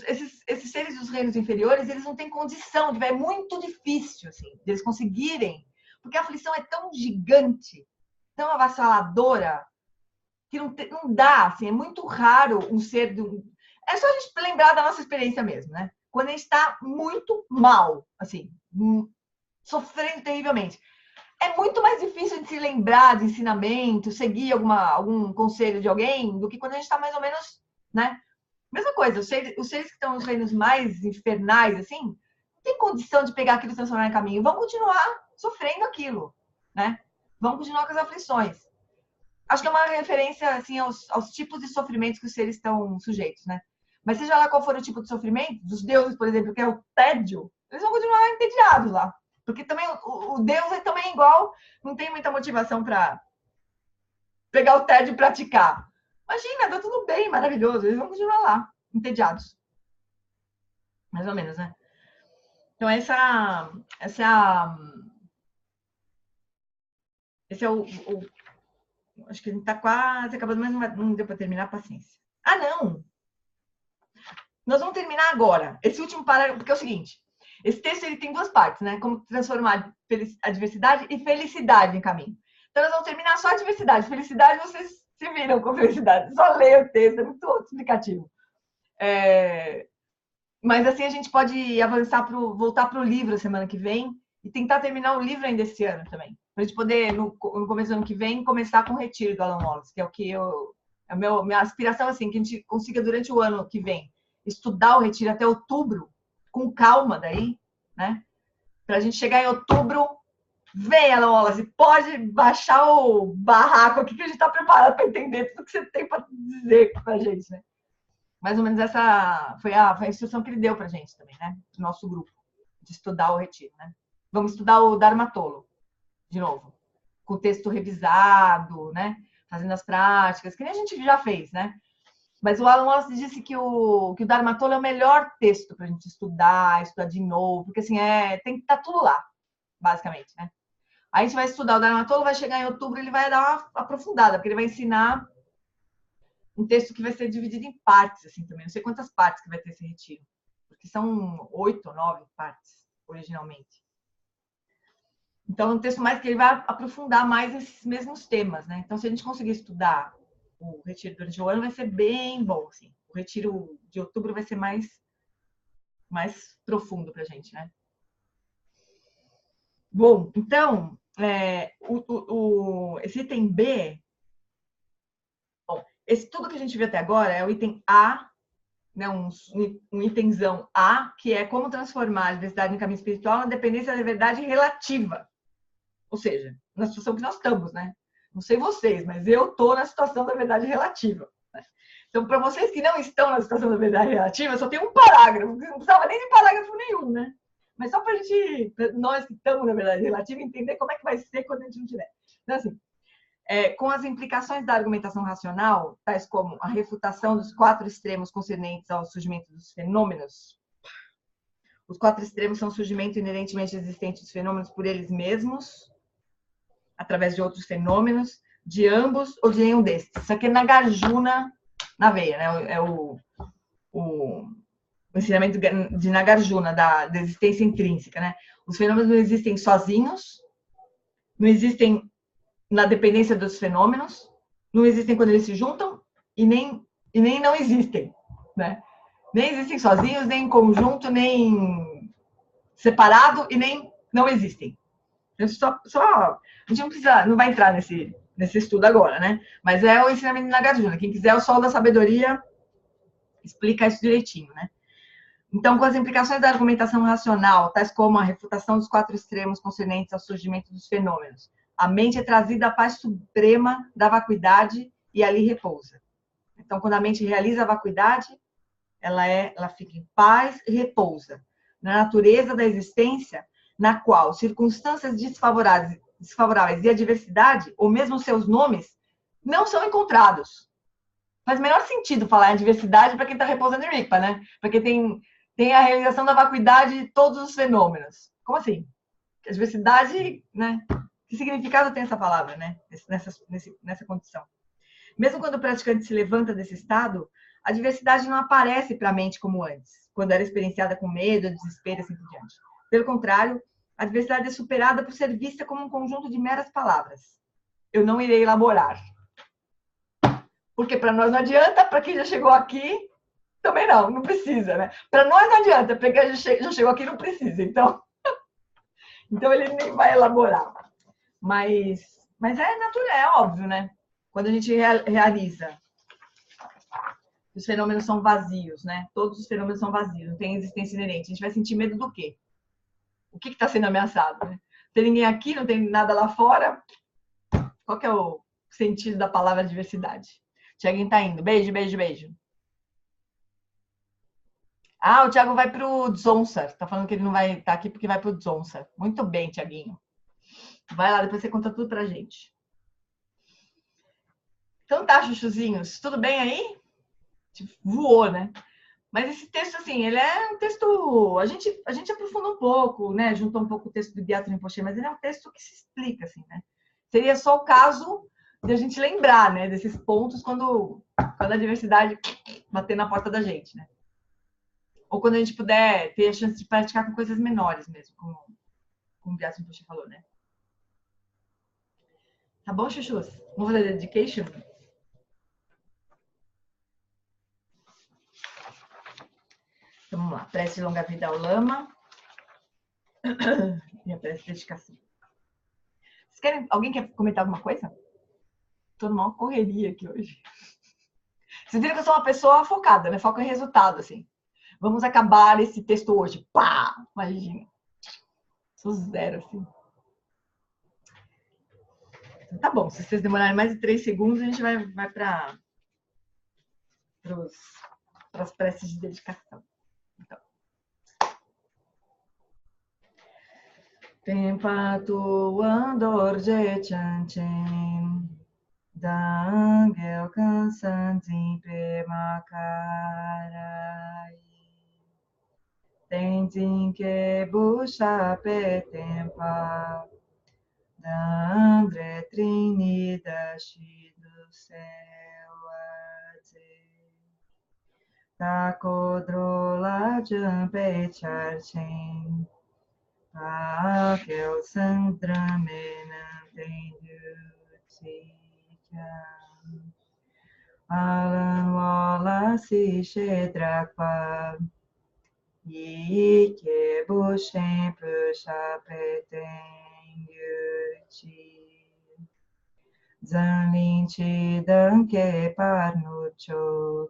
Esses seres dos reinos inferiores, eles não têm condição, é muito difícil, assim, de eles conseguirem, porque a aflição é tão gigante, tão avassaladora, que não dá, assim, é muito raro um ser... É só a gente lembrar da nossa experiência mesmo, né? Quando a gente está muito mal, assim, sofrendo terrivelmente. É muito mais difícil de se lembrar de ensinamento, seguir algum conselho de alguém, do que quando a gente está mais ou menos, né? Mesma coisa, os seres que estão nos reinos mais infernais, assim, não tem condição de pegar aquilo e transformar em caminho. Vão continuar sofrendo aquilo, né? Vão continuar com as aflições. Acho que é uma referência, assim, aos tipos de sofrimentos que os seres estão sujeitos, né? Mas seja lá qual for o tipo de sofrimento, dos deuses, por exemplo, que é o tédio, eles vão continuar entediados lá. Porque também o Deus é também igual, não tem muita motivação para pegar o tédio e praticar. Imagina, tá tudo bem, maravilhoso. Eles vão continuar lá, entediados. Mais ou menos, né? Então, esse é o acho que a gente está quase acabando, mas não deu para terminar, paciência. Ah, não! Nós vamos terminar agora. Esse último parágrafo, porque é o seguinte. Esse texto ele tem duas partes, né? Como transformar adversidade e felicidade em caminho. Então, nós vamos terminar só a adversidade. Felicidade, vocês se viram com felicidade. Só leia o texto, é muito explicativo. Mas assim a gente pode avançar voltar para o livro semana que vem e tentar terminar o livro ainda esse ano também. Para a gente poder, no começo do ano que vem, começar com o retiro do Alan Wallace, que é o que minha aspiração, assim, que a gente consiga durante o ano que vem estudar o retiro até outubro, com calma daí, né? Para a gente chegar em outubro, vem, Alan Wallace, pode baixar o barraco aqui que a gente está preparado para entender tudo que você tem para dizer para a gente, né? Mais ou menos essa foi a instrução que ele deu para a gente também, né? Do nosso grupo, de estudar o retiro, né? Vamos estudar o Dharmatolo, de novo, com o texto revisado, né? Fazendo as práticas, que nem a gente já fez, né? Mas o Alan Wallace disse que o Dharmatolo é o melhor texto para a gente estudar de novo, porque assim, tem que estar tudo lá, basicamente, né? Aí a gente vai estudar o Dharmatolo, vai chegar em outubro, ele vai dar uma aprofundada, porque ele vai ensinar um texto que vai ser dividido em partes, assim, também. Não sei quantas partes que vai ter esse retiro, porque são 8 ou 9 partes, originalmente. Então, é um texto mais que ele vai aprofundar mais esses mesmos temas, né? Então, se a gente conseguir estudar o retiro durante o ano, vai ser bem bom, assim. O retiro de outubro vai ser mais profundo pra gente, né? Bom, então, esse item B... tudo que a gente viu até agora é o item A, né, um itemzão A, que é como transformar a adversidade em caminho espiritual na dependência da verdade relativa. Ou seja, na situação que nós estamos, né? Não sei vocês, mas eu estou na situação da verdade relativa. Né? Então, para vocês que não estão na situação da verdade relativa, só tem um parágrafo, não precisava nem de parágrafo nenhum, né? Mas só para nós que estamos na verdade relativa, entender como é que vai ser quando a gente não tiver. Então, assim, com as implicações da argumentação racional, tais como a refutação dos 4 extremos concernentes ao surgimento dos fenômenos, Os 4 extremos são o surgimento inerentemente existente dos fenômenos por eles mesmos, através de outros fenômenos, de ambos ou de nenhum destes. Isso aqui é Nagarjuna na veia, né? É o ensinamento de Nagarjuna, da existência intrínseca, né? Os fenômenos não existem sozinhos, não existem na dependência dos fenômenos, não existem quando eles se juntam e nem não existem, né? Nem existem sozinhos, nem em conjunto, nem separado e nem não existem. A gente não precisa, não vai entrar nesse estudo agora, né? Mas é o ensinamento de Nagarjuna. Quem quiser, o Sol da Sabedoria explica isso direitinho, né? Então, com as implicações da argumentação racional, tais como a refutação dos 4 extremos concernentes ao surgimento dos fenômenos, a mente é trazida à paz suprema da vacuidade e ali repousa. Então, quando a mente realiza a vacuidade, ela fica em paz e repousa na natureza da existência, na qual circunstâncias desfavoráveis e adversidade, ou mesmo seus nomes, não são encontrados. Faz o menor sentido falar em adversidade para quem está repousando em Rigpa, né? Porque tem a realização da vacuidade de todos os fenômenos. Como assim? Adversidade, né? Que significado tem essa palavra, né? Nessa condição. Mesmo quando o praticante se levanta desse estado, a adversidade não aparece para a mente como antes, quando era experienciada com medo, desespero e assim por diante. Pelo contrário, a adversidade é superada por ser vista como um conjunto de meras palavras. Eu não irei elaborar. Porque para nós não adianta, para quem já chegou aqui, também não precisa, né? Para nós não adianta, para quem já chegou aqui não precisa. Então ele nem vai elaborar. Mas é natural, é óbvio, né? Quando a gente realiza, os fenômenos são vazios, né? Todos os fenômenos são vazios, não tem existência inerente. A gente vai sentir medo do quê? O que está sendo ameaçado, né? Não tem ninguém aqui, não tem nada lá fora. Qual que é o sentido da palavra diversidade? Tiaguinho tá indo. Beijo, beijo, beijo. Ah, o Thiago vai pro Dzonsa. Tá falando que ele não vai estar aqui porque vai pro Dzonsa. Muito bem, Tiaguinho. Vai lá, depois você conta tudo pra gente. Então tá, chuchuzinhos. Tudo bem aí? Voou, né? Mas esse texto, assim, ele é um texto... A gente aprofunda um pouco, né? Juntou um pouco o texto do Gyatso Rinpoche, mas ele é um texto que se explica, assim, né? Seria só o caso de a gente lembrar, né? Desses pontos quando a diversidade bater na porta da gente, né? Ou quando a gente puder ter a chance de praticar com coisas menores mesmo, como o Gyatso Rinpoche falou, né? Tá bom, chuchus? Vamos fazer dedication? Então, vamos lá. Prece de longa vida ao Lama. E a prece de dedicação. Alguém quer comentar alguma coisa? Tô numa correria aqui hoje. Vocês viram que eu sou uma pessoa focada, né? Foco em resultado, assim. Vamos acabar esse texto hoje. Pá! Imagina. Sou zero, assim. Então, tá bom. Se vocês demorarem mais de 3 segundos, a gente vai para as preces de dedicação. Então. Tempa tuan dorje chanchen, dangel kansan zimpe makarai, tenzin ke busha pe tempa, dandre trinida shi do céu aze, takodrola jampe charchen, que o Sandramena tem Alan Wala si Shedrakpa Yi que Bushen Pusha Preteng Yuchi Zanlin Chi Dan que Parnucho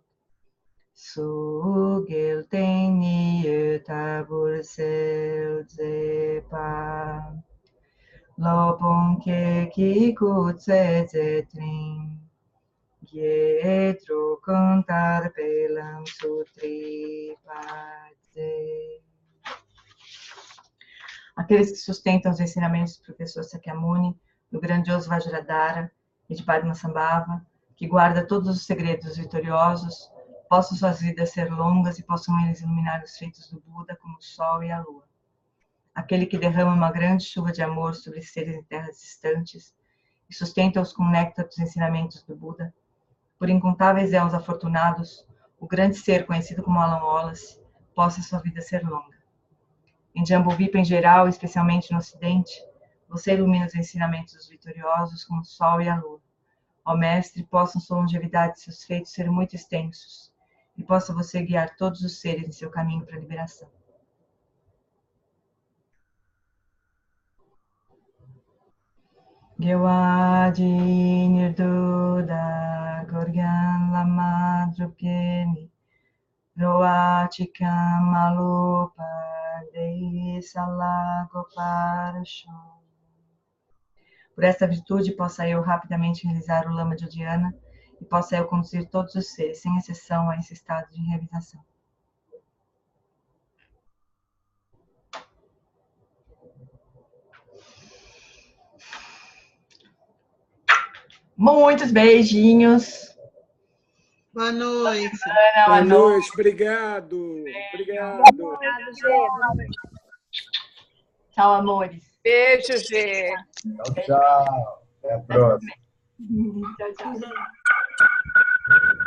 Sugil tem ni tabur sel zepa Lopon que kiku tse zetrin Gietro cantar pelam sutri pate. Aqueles que sustentam os ensinamentos do professor Sakyamuni, do grandioso Vajradhara e de Padmasambhava, que guarda todos os segredos vitoriosos, Possam suas vidas ser longas e possam eles iluminar os feitos do Buda como o sol e a lua. Aquele que derrama uma grande chuva de amor sobre seres em terras distantes e sustenta-os com o néctar dos ensinamentos do Buda. Por incontáveis éons afortunados, o grande ser conhecido como Alan Wallace, possa sua vida ser longa. Em Jambudvipa em geral, especialmente no Ocidente, você ilumina os ensinamentos dos vitoriosos como o sol e a lua. Ó Mestre, possam sua longevidade e seus feitos ser muito extensos, e possa você guiar todos os seres em seu caminho para a liberação. Gewadi Nirduda Gorgan Lama Drupkeni Roachikam Malupa Dei Salagoparasho. Por esta virtude, possa eu rapidamente realizar o Lama de Odiana e possa eu conduzir todos os seres, sem exceção, a esse estado de realização. Muitos beijinhos. Boa noite. Boa noite, obrigado. Obrigado. Tchau, amores. Beijo, Gê. Tchau, tchau. Até a próxima. Tchau, tchau.